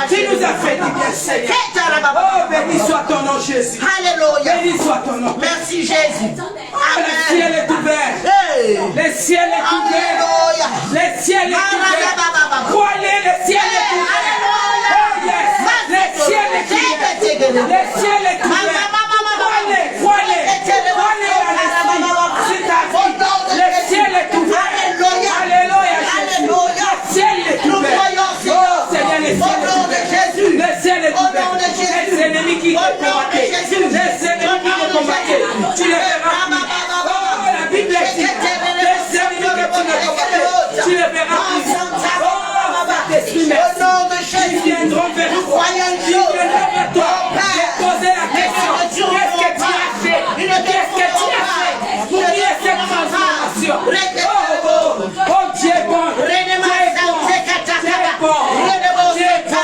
Tu nous as fait du bien, Seigneur. Oh, béni soit ton nom, Jésus. Alléluia. Béni soit ton nom. Merci, Jésus. Le ciel est ouvert. Le ciel est ouvert. Le ciel est ouvert. Croyez, le ciel est ouvert. Oh, yes. Le ciel est ouvert. Le ciel est ouvert. Croyez, croyez. Croyez à l'esprit. C'est ta vie. Le ciel est ouvert. Alléluia. Alléluia. Le ciel est ouvert. Oh, Seigneur, le ciel est ouvert. Le ciel est ouvert. Les ennemis qui te combattaient. Les ennemis qui te combattaient. Tu les verras plus. Oh, la Bible dit. Les ennemis que tu ne combattais. Tu les verras plus. Oh, Saint-Esprit, merci. Ils viendront vers toi. Ils viendront vers toi. J'ai posé la question. Qu'est-ce que tu as fait? Qu'est-ce que tu as fait pour qu'il y ait cette transformation? Oh, oh, oh, Dieu est bon. Dieu est bon. Dieu est bon. Dieu est bon.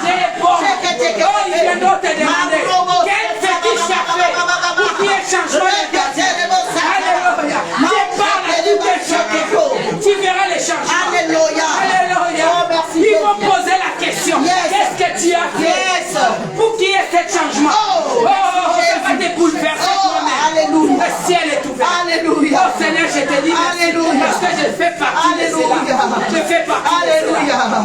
Dieu est bon. Oh, il vient d'autres te demander quel fétiche tu as fait pour qu'il y ait changement de ta vie. Alléluia. Dieu parle à tout tes choqués. Tu verras les changements. Alléluia. Alléluia. Ils vont poser la question. Qu'est-ce que tu as fait pour qu'il y ait ce changement? Oh, ça va te bouleverser toi-même. Alléluia. Le ciel est ouvert. Alléluia. Oh Seigneur, je te dis merci parce que je fais partie de cela. Je fais partie de Alléluia. cela.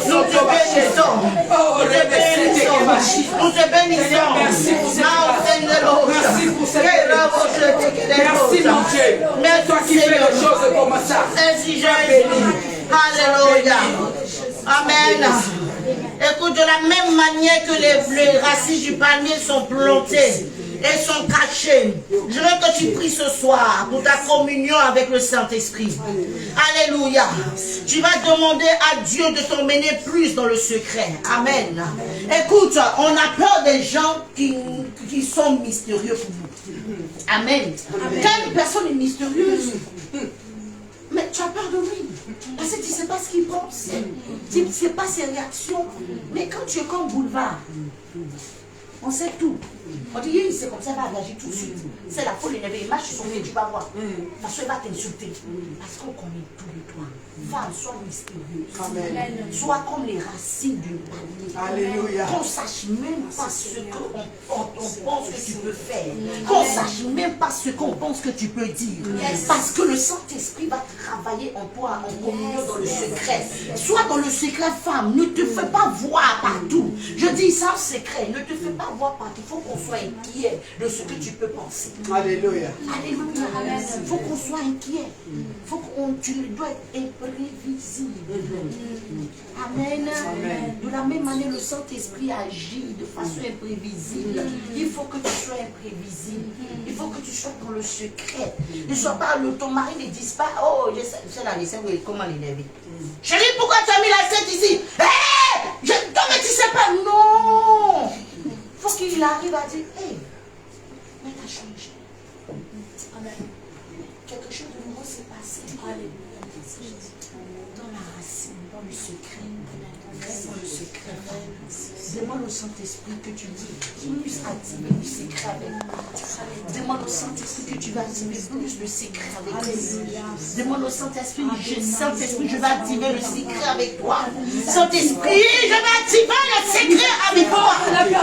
Nous te bénissons. Oh, Nous te bénissons. Nous te bénissons. Merci pour cette grâce. Merci pour cette bénédiction. Merci mon Dieu. C'est toi qui fais les choses comme ça. Ainsi Jésus. Alléluia. Amen. Écoute, de la même manière que les racines du palmier sont plantées et sont cachées, je veux que tu pries ce soir pour ta communion avec le Saint-Esprit. Alléluia. Tu vas demander à Dieu de t'emmener plus dans le secret. Amen. Écoute, on a peur des gens qui sont mystérieux pour nous. Amen. Quand une personne est mystérieuse, mais tu as peur de lui. Parce que tu ne sais pas ce qu'il pense. Tu ne sais pas ses réactions. Mais quand tu es comme Boulevard, on sait tout. On dit, c'est comme ça, elle va réagir tout de suite. C'est la folle énervée. Marche sur son pied, tu vas voir. Parce qu'elle va t'insulter. Parce qu'on connaît tous les toits. Femme, sois mystérieuse. Amen. Sois comme les racines du palmier. Alléluia. Qu'on ne sache même pas ce qu'on pense que tu peux faire. Qu'on ne sache même pas ce qu'on pense que tu peux dire. Parce que le Saint-Esprit va travailler en toi, en communion dans le secret. Sois dans le secret, femme. Ne te fais pas voir partout. Je dis ça en secret. Ne te fais pas voir partout. Il faut qu'on soit inquiet de ce que tu peux penser. Alléluia. Alléluia. Il faut qu'on soit inquiet. Tu dois être imprévisible. Amen. De la même manière, le Saint-Esprit agit de façon imprévisible. Il faut que tu sois imprévisible. Il faut que tu sois dans le secret. Ne sois pas ton mari ne dise pas, oh, je sais la recette, comment l'énerver. Chérie, pourquoi tu as mis la Reste dans le secret. Demande au Saint-Esprit que tu puisses activer le secret avec lui. Demande au Saint-Esprit que tu vas activer plus le secret avec lui. Demande au Saint-Esprit, Saint-Esprit, je vais activer le secret avec toi. Saint-Esprit, je vais activer le secret avec toi.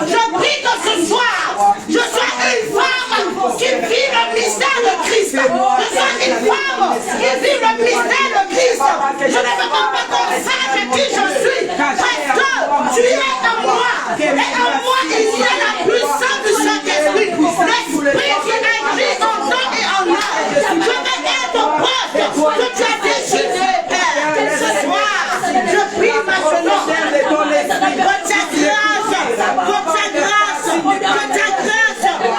Je prie que ce soir, je sois une femme qui vit le mystère de Christ. Je sois une femme qui vit le mystère de Christ. Je ne veux pas qu'on sache qui je suis. Parce que tu es en moi. Et en moi, il y a la puissance du Saint-Esprit. L'Esprit qui agit en toi et en moi. Je vais être au poste que tu as décidé, Père. Ce soir, je prie maintenant que ta grâce,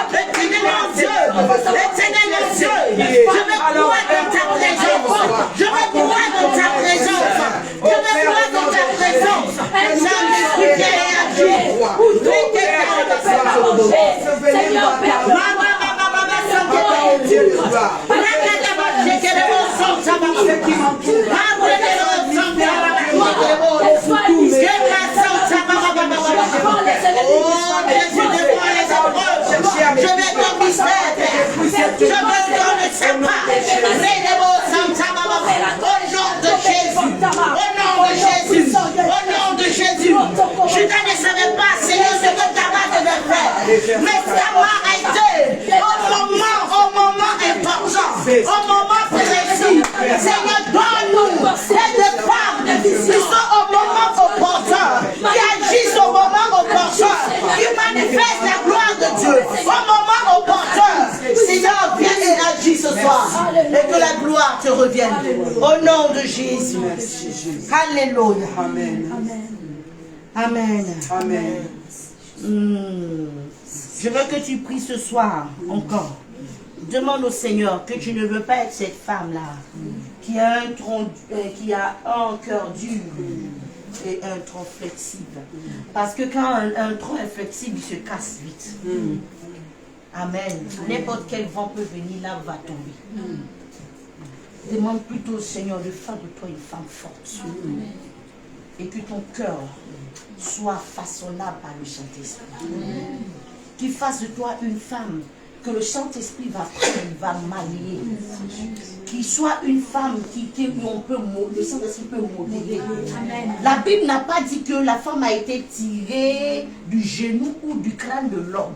éternel mon Dieu, je vais croire dans ta présence. Je vais croire dans ta présence. Je vais croire dans ta présence. Saint-Esprit qui réagit. Seigneur Père, je vais ton mystère, je veux dans le sapin, au nom de Jésus, au nom de Jésus, je ne savais pas, Seigneur, ce que Tamar devait faire, mais Tamar a été au moment important, au moment précis. Seigneur, donne-nous des femmes qui sont au moment opportun, qui agissent au moment opportun, qui manifestent la gloire de Dieu au moment opportun. Seigneur, viens et agis ce soir et que la gloire te revienne. Au nom de Jésus. Alléluia. Amen. Amen. Amen. Je veux que tu pries ce soir encore. Demande au Seigneur que tu ne veux pas être cette femme-là qui a un cœur dur et un tronc flexible. Parce que quand un tronc est flexible, il se casse vite. Amen. N'importe quel vent peut venir, là va tomber. Demande plutôt au Seigneur de faire de toi une femme forte. Et que ton cœur soit façonnable par le Saint-Esprit. Qu'il fasse de toi une femme que le Saint-Esprit va prendre, va manier. Qu'il soit une femme le Saint-Esprit peut modeler. La Bible n'a pas dit que la femme a été tirée du genou ou du crâne de l'homme.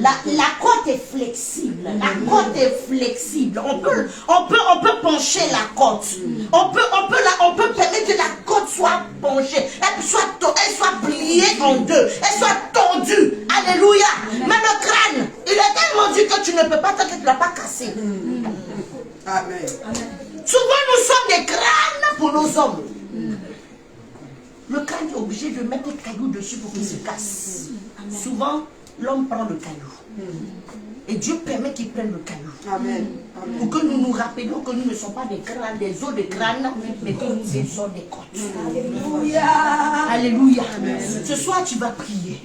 La côte est flexible. La côte est flexible. On peut pencher la côte. On peut permettre que la côte soit penchée. Elle soit pliée en deux. Elle soit tendue. Alléluia. Mais le crâne, il est tellement dur que tu ne peux pas, tant que tu ne l'as pas cassé. Amen. Souvent nous sommes des crânes pour nos hommes. Le crâne est obligé de mettre des cailloux dessus pour qu'il se casse. Souvent, l'homme prend le caillou. Et Dieu permet qu'il prenne le caillou. Amen. Pour que nous nous rappelions que nous ne sommes pas des crânes, des os de crâne, mais que nous sommes des côtes. Alléluia. Alléluia. Ce soir, tu vas prier.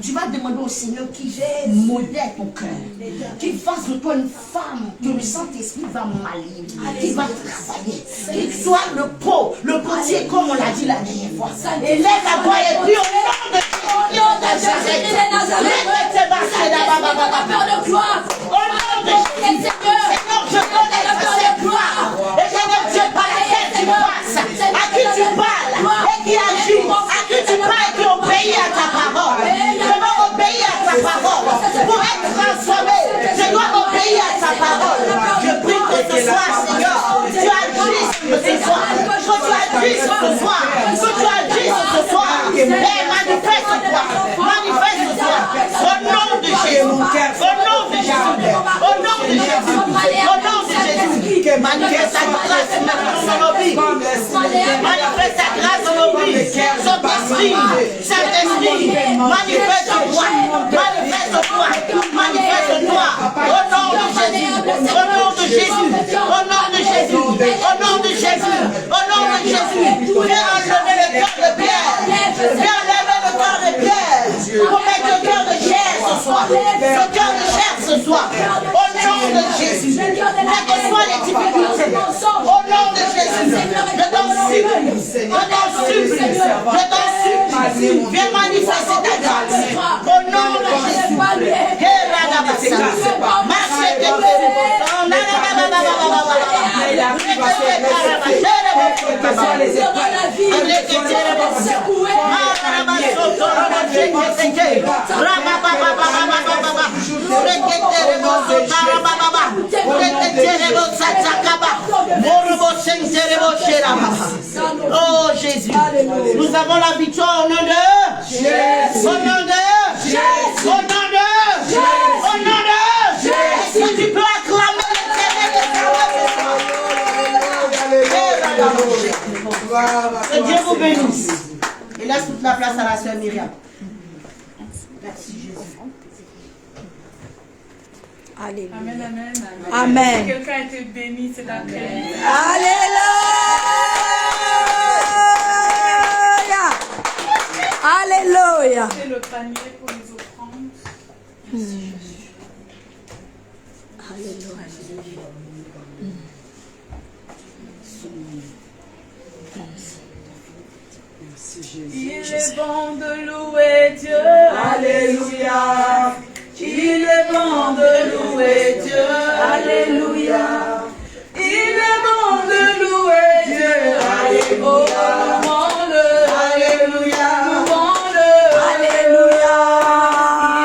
Tu vas demander au Seigneur qu'il modère ton cœur. Qu'il fasse de toi une femme que le Saint-Esprit va manier. Qu'il va travailler. Qu'il soit le pot, le potier, comme on l'a dit la dernière fois. Et lève la voix et prie au nom de Jésus. Au nom de Jésus. Seigneur, je connais la gloire. Et je veux Dieu par laquelle tu passes, à qui tu parles, et qui agit, à qui tu parles, et qui obéit à ta parole. Je dois obéir à ta parole. Pour être transformé, je dois obéir à ta parole. Je prie que ce soir, Seigneur, tu agisses ce soir. Que tu agisses ce soir. Que tu agisses ce soir. Et manifeste-toi. Manifeste-toi. Au nom de Jésus. Au nom de Jésus. Au nom de Jésus. Au nom de Jésus. Manifeste ta grâce dans nos vies. Manifeste ta grâce dans nos vies. Saint-Esprit, manifeste-toi. Manifeste-toi. Manifeste-toi. Au nom de Jésus. Au nom de Jésus. Au nom de Jésus. Au nom de Jésus. Au nom de Jésus. Viens enlever le cœur de Pierre. Viens enlever le cœur de Pierre. Pour mettre le cœur de chair ce soir. Le cœur de chair ce soir. Au nom de Jésus. Quelles que soient les difficultés. Au nom de Jésus. Je t'en supplie. Je t'en supplie. Je t'en supplie, viens manifester ta grâce. Au nom de Jésus. Oh Jésus, nous avons la victoire au nom de Jésus. Au nom de Jésus. Au nom de Jésus. Au nom de Jésus. Est-ce que tu peux acclamer l'Éternel? Que Dieu vous bénisse. Et laisse toute la place à la sœur Myriam. Merci Jésus. Alléluia. Amen, amen, amen. Amen. Si quelqu'un a été béni, c'est d'après. Alléluia. Alléluia. C'est le panier pour les offrandes. Alléluia. Il est bon de louer Dieu. Alléluia. Il est bon de louer Dieu. Alléluia. Il est bon de louer Dieu. Alléluia. Louons-le. Alléluia. Louons-le. Alléluia.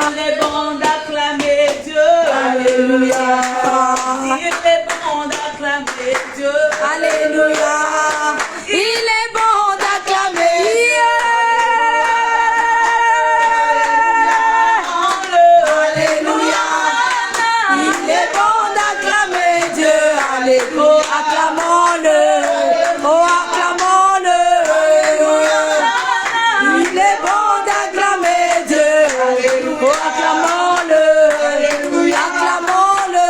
Il est bon d'acclamer Dieu. Alléluia. Il est bon d'acclamer Dieu. Alléluia. Il est bon d'acclamer. Alléluia. Il est bon d'acclamer Dieu. Alléluia. Acclamons-le. Oh, acclamons-le. Il est bon d'acclamer Dieu. Oh, acclamons-le. Acclamons-le.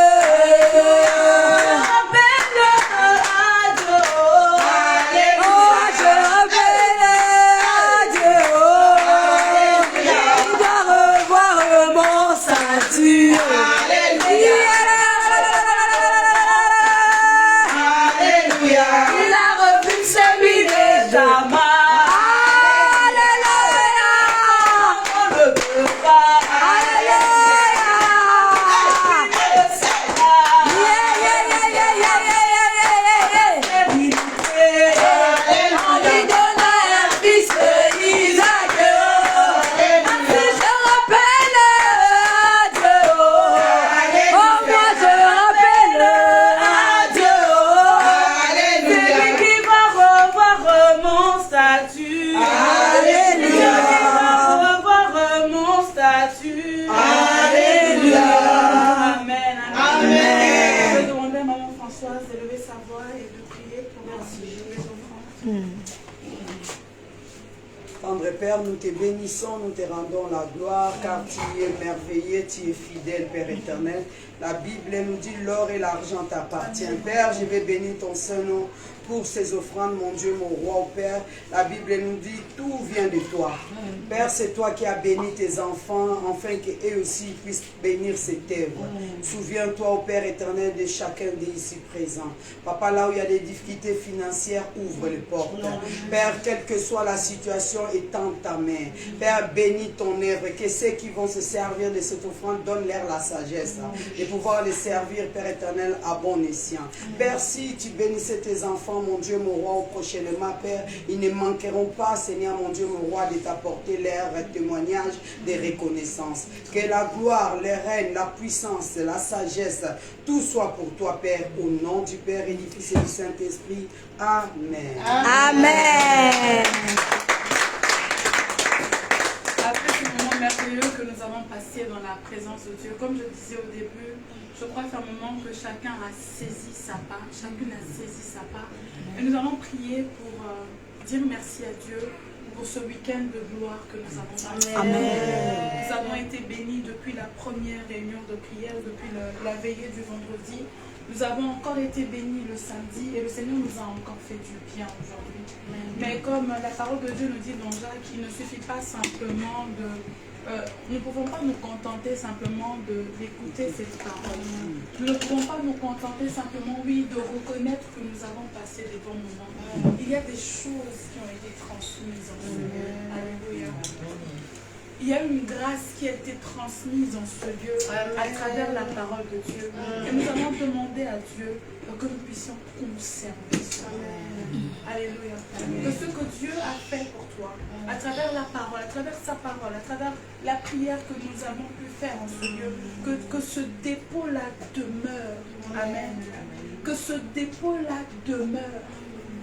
Père, nous te bénissons, nous te rendons la gloire, car tu es merveilleux, tu es fidèle, Père éternel. La Bible nous dit l'or et l'argent t'appartiennent. Père, je vais bénir ton Saint-Nom pour ces offrandes, mon Dieu, mon roi, oh Père. La Bible nous dit tout vient de toi. Père, c'est toi qui as béni tes enfants, afin qu'eux aussi puissent bénir cette œuvre. Souviens-toi, oh Père éternel, de chacun d'ici présents. Papa, là où il y a des difficultés financières, ouvre les portes. Père, quelle que soit la situation, étends ta main. Père, bénis ton œuvre, que ceux qui vont se servir de cette offrande, donne-leur la sagesse de pouvoir les servir, Père éternel, à bon escient. Père, si tu bénissais tes enfants, mon Dieu, mon roi, prochainement, Père, ils ne manqueront pas, Seigneur, mon Dieu, mon roi, de t'apporter leur témoignage de reconnaissance. Que la gloire, le règne, la puissance, la sagesse, tout soit pour toi, Père, au nom du Père et du Fils et du Saint-Esprit. Amen. Amen. Après ce moment merveilleux que nous avons passé dans la présence de Dieu, comme je disais au début, je crois fermement que chacun a saisi sa part, chacune a saisi sa part. Et nous allons prier pour dire merci à Dieu pour ce week-end de gloire que nous avons passé. Nous avons été bénis depuis la première réunion de prière, depuis la veillée du vendredi. Nous avons encore été bénis le samedi et le Seigneur nous a encore fait du bien aujourd'hui. Mais comme la parole de Dieu nous dit dans Jacques, il ne suffit pas simplement nous ne pouvons pas nous contenter simplement d'écouter cette parole. Nous ne pouvons pas nous contenter simplement, oui, de reconnaître que nous avons passé des bons moments. Il y a des choses qui ont été transmises en ce lieu. Alléluia. Il y a une grâce qui a été transmise en ce lieu à travers la parole de Dieu. Et nous allons demander à Dieu que nous puissions conserver ça. Alléluia. Que ce que Dieu a fait pour toi, à travers la parole, à travers sa parole, à travers la prière que nous avons pu faire en ce lieu, que ce dépôt-là demeure. Amen. Que ce dépôt-là demeure.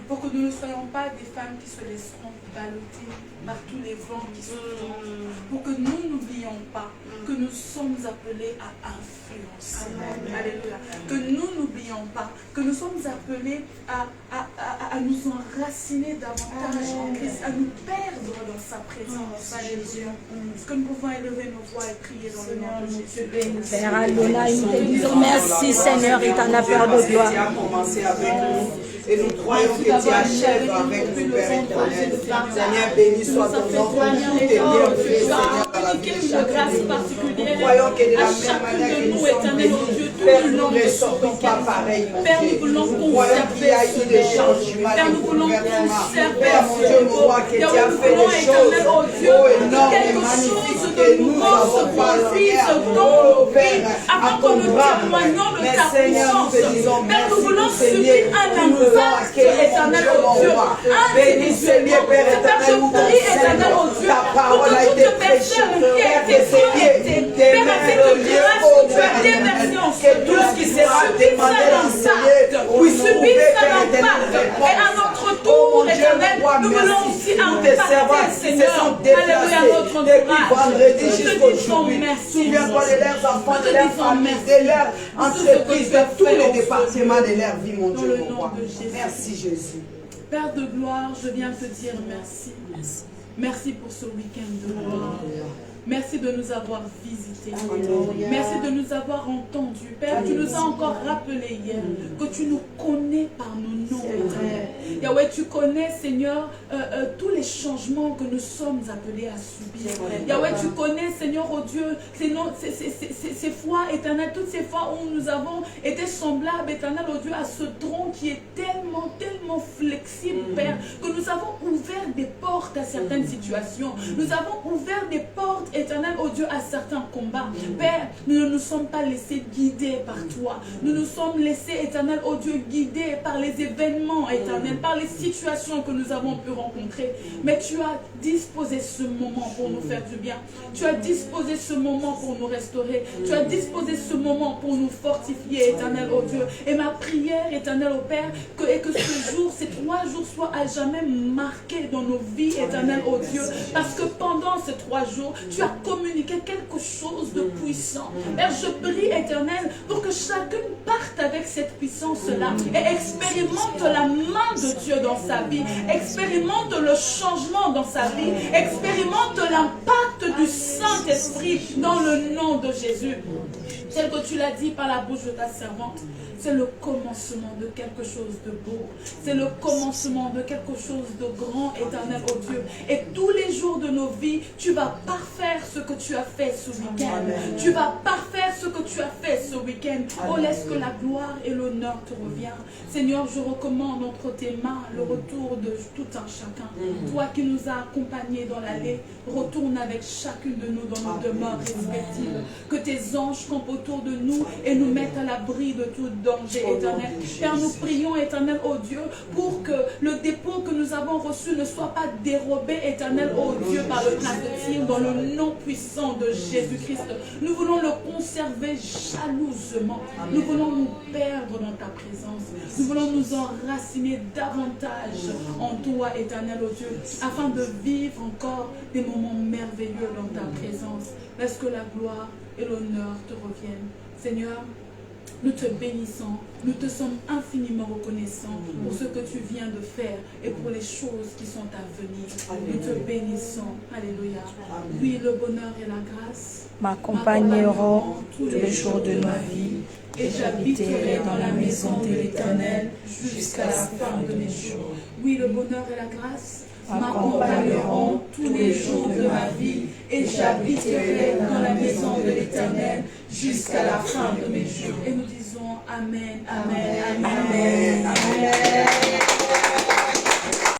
Pour que nous ne soyons pas des femmes qui se laisseront balloter par tous les vents qui souffrent. Pour que nous n'oublions pas que nous sommes appelés à influencer. Alléluia. Que nous n'oublions pas que nous sommes appelés à nous enraciner davantage en Christ, à nous perdre dans sa présence. Alléluia. Est-ce que nous pouvons élever nos voix et prier dans le nom de Jésus? Père Adonai, nous te disons merci Seigneur éternel Père de gloire. Et nous croyons que tu achèves avec nous, Père éternel. Seigneur, béni soit ton nom pour tout tes bienfaits, Seigneur, dans la vie de chacun de nous. Nous croyons que de la même manière que nous sommes bénis, Père, nous ne sortons pas pareil, mon Dieu. Nous croyons qu'il y a eu des changements, des bouleversements. Père, mon Dieu, nous croyons que tu as fait des choses énormes et magnifiques que nous n'avons pas l'honneur. Oh, Père, à ton bras. Mais Seigneur, nous te disons merci, Seigneur. Éternel, oh Dieu, béni Seigneur, Père éternel, où ta parole a été prêchée, Père, tes lieux, tes mains, le lieu, oh Père éternel, que tout ce qui sera demandé d'enseigner, puisse trouver, Père éternel, et à notre tour, éternel, nous voulons aussi impacter, Seigneur, alléluia, depuis vendredi jusqu'aujourd'hui. Souviens-toi de leurs enfants, de leurs familles, de leurs entreprises, de tous les départements de leur vie, mon Dieu, mon roi. Merci Jésus. Père de gloire, je viens te dire merci. Merci pour ce week-end de gloire. Merci de nous avoir visités. Merci de nous avoir entendus. Père, tu nous as encore rappelé hier que tu nous connais par nos noms. Yahweh, tu connais, Seigneur, tous les changements que nous sommes appelés à subir. Yahweh, tu connais, Seigneur, oh Dieu, ces fois, éternel, toutes ces fois où nous avons été semblables, éternel, oh Dieu, à ce tronc qui est tellement, tellement flexible, Père, que nous avons ouvert des portes à certaines situations. Nous avons ouvert des portes, éternel, oh Dieu, à certains combats. Père, nous ne nous sommes pas laissés guider par toi. Nous nous sommes laissés, éternel, oh Dieu, guider par les événements, éternel, par les situations que nous avons pu rencontrer. Mais tu as disposé ce moment pour nous faire du bien. Tu as disposé ce moment pour nous restaurer. Tu as disposé ce moment pour nous fortifier, éternel, oh Dieu. Et ma prière, éternel, oh Père, que ce jour, ces 3 jours soient à jamais marqués dans nos vies, éternel, oh Dieu. Parce que pendant ces 3 jours, tu as communiqué quelque chose de puissant. Père, je prie, éternel, pour que chacun parte avec cette puissance-là et expérimente la main de Dieu dans sa vie, expérimente le changement dans sa vie, expérimente l'impact du Saint-Esprit dans le nom de Jésus. Tel que tu l'as dit par la bouche de ta servante, c'est le commencement de quelque chose de beau. C'est le commencement de quelque chose de grand, éternel, oh Dieu. Et tous les jours de nos vies, tu vas parfaire ce que tu as fait ce week-end. Tu vas parfaire ce que tu as fait ce week-end. Oh, laisse que la gloire et l'honneur te reviennent. Seigneur, je recommande entre tes mains le retour de tout un chacun. Toi qui nous as accompagnés dans l'allée, retourne avec chacune de nous dans nos demeures respectives. Que tes anges campent autour de nous et nous mettent à l'abri de tout danger, éternel. Père, nous prions, éternel, oh Dieu, pour que le dépôt que nous avons reçu ne soit pas dérobé, éternel, oh Dieu, par le prince de Tyr, dans le nom puissant de Jésus-Christ. Nous voulons le conserver jalousement. Nous voulons nous perdre dans ta présence. Nous voulons nous enraciner davantage en toi, éternel, oh Dieu, afin de vivre encore des moments merveilleux dans ta présence. Laisse que la gloire et l'honneur te reviennent. Seigneur, nous te bénissons Nous te sommes infiniment reconnaissants pour ce que tu viens de faire et pour les choses qui sont à venir. Nous te bénissons. Alléluia. Oui, le bonheur et la grâce m'accompagneront tous les jours de ma vie et j'habiterai dans la maison de l'Éternel jusqu'à la fin de mes jours. Oui, le bonheur et la grâce m'accompagneront tous les jours de ma vie et j'habiterai dans la maison de l'Éternel jusqu'à la fin de mes jours. Et nous disons Amen, Amen, Amen, Amen. Amen.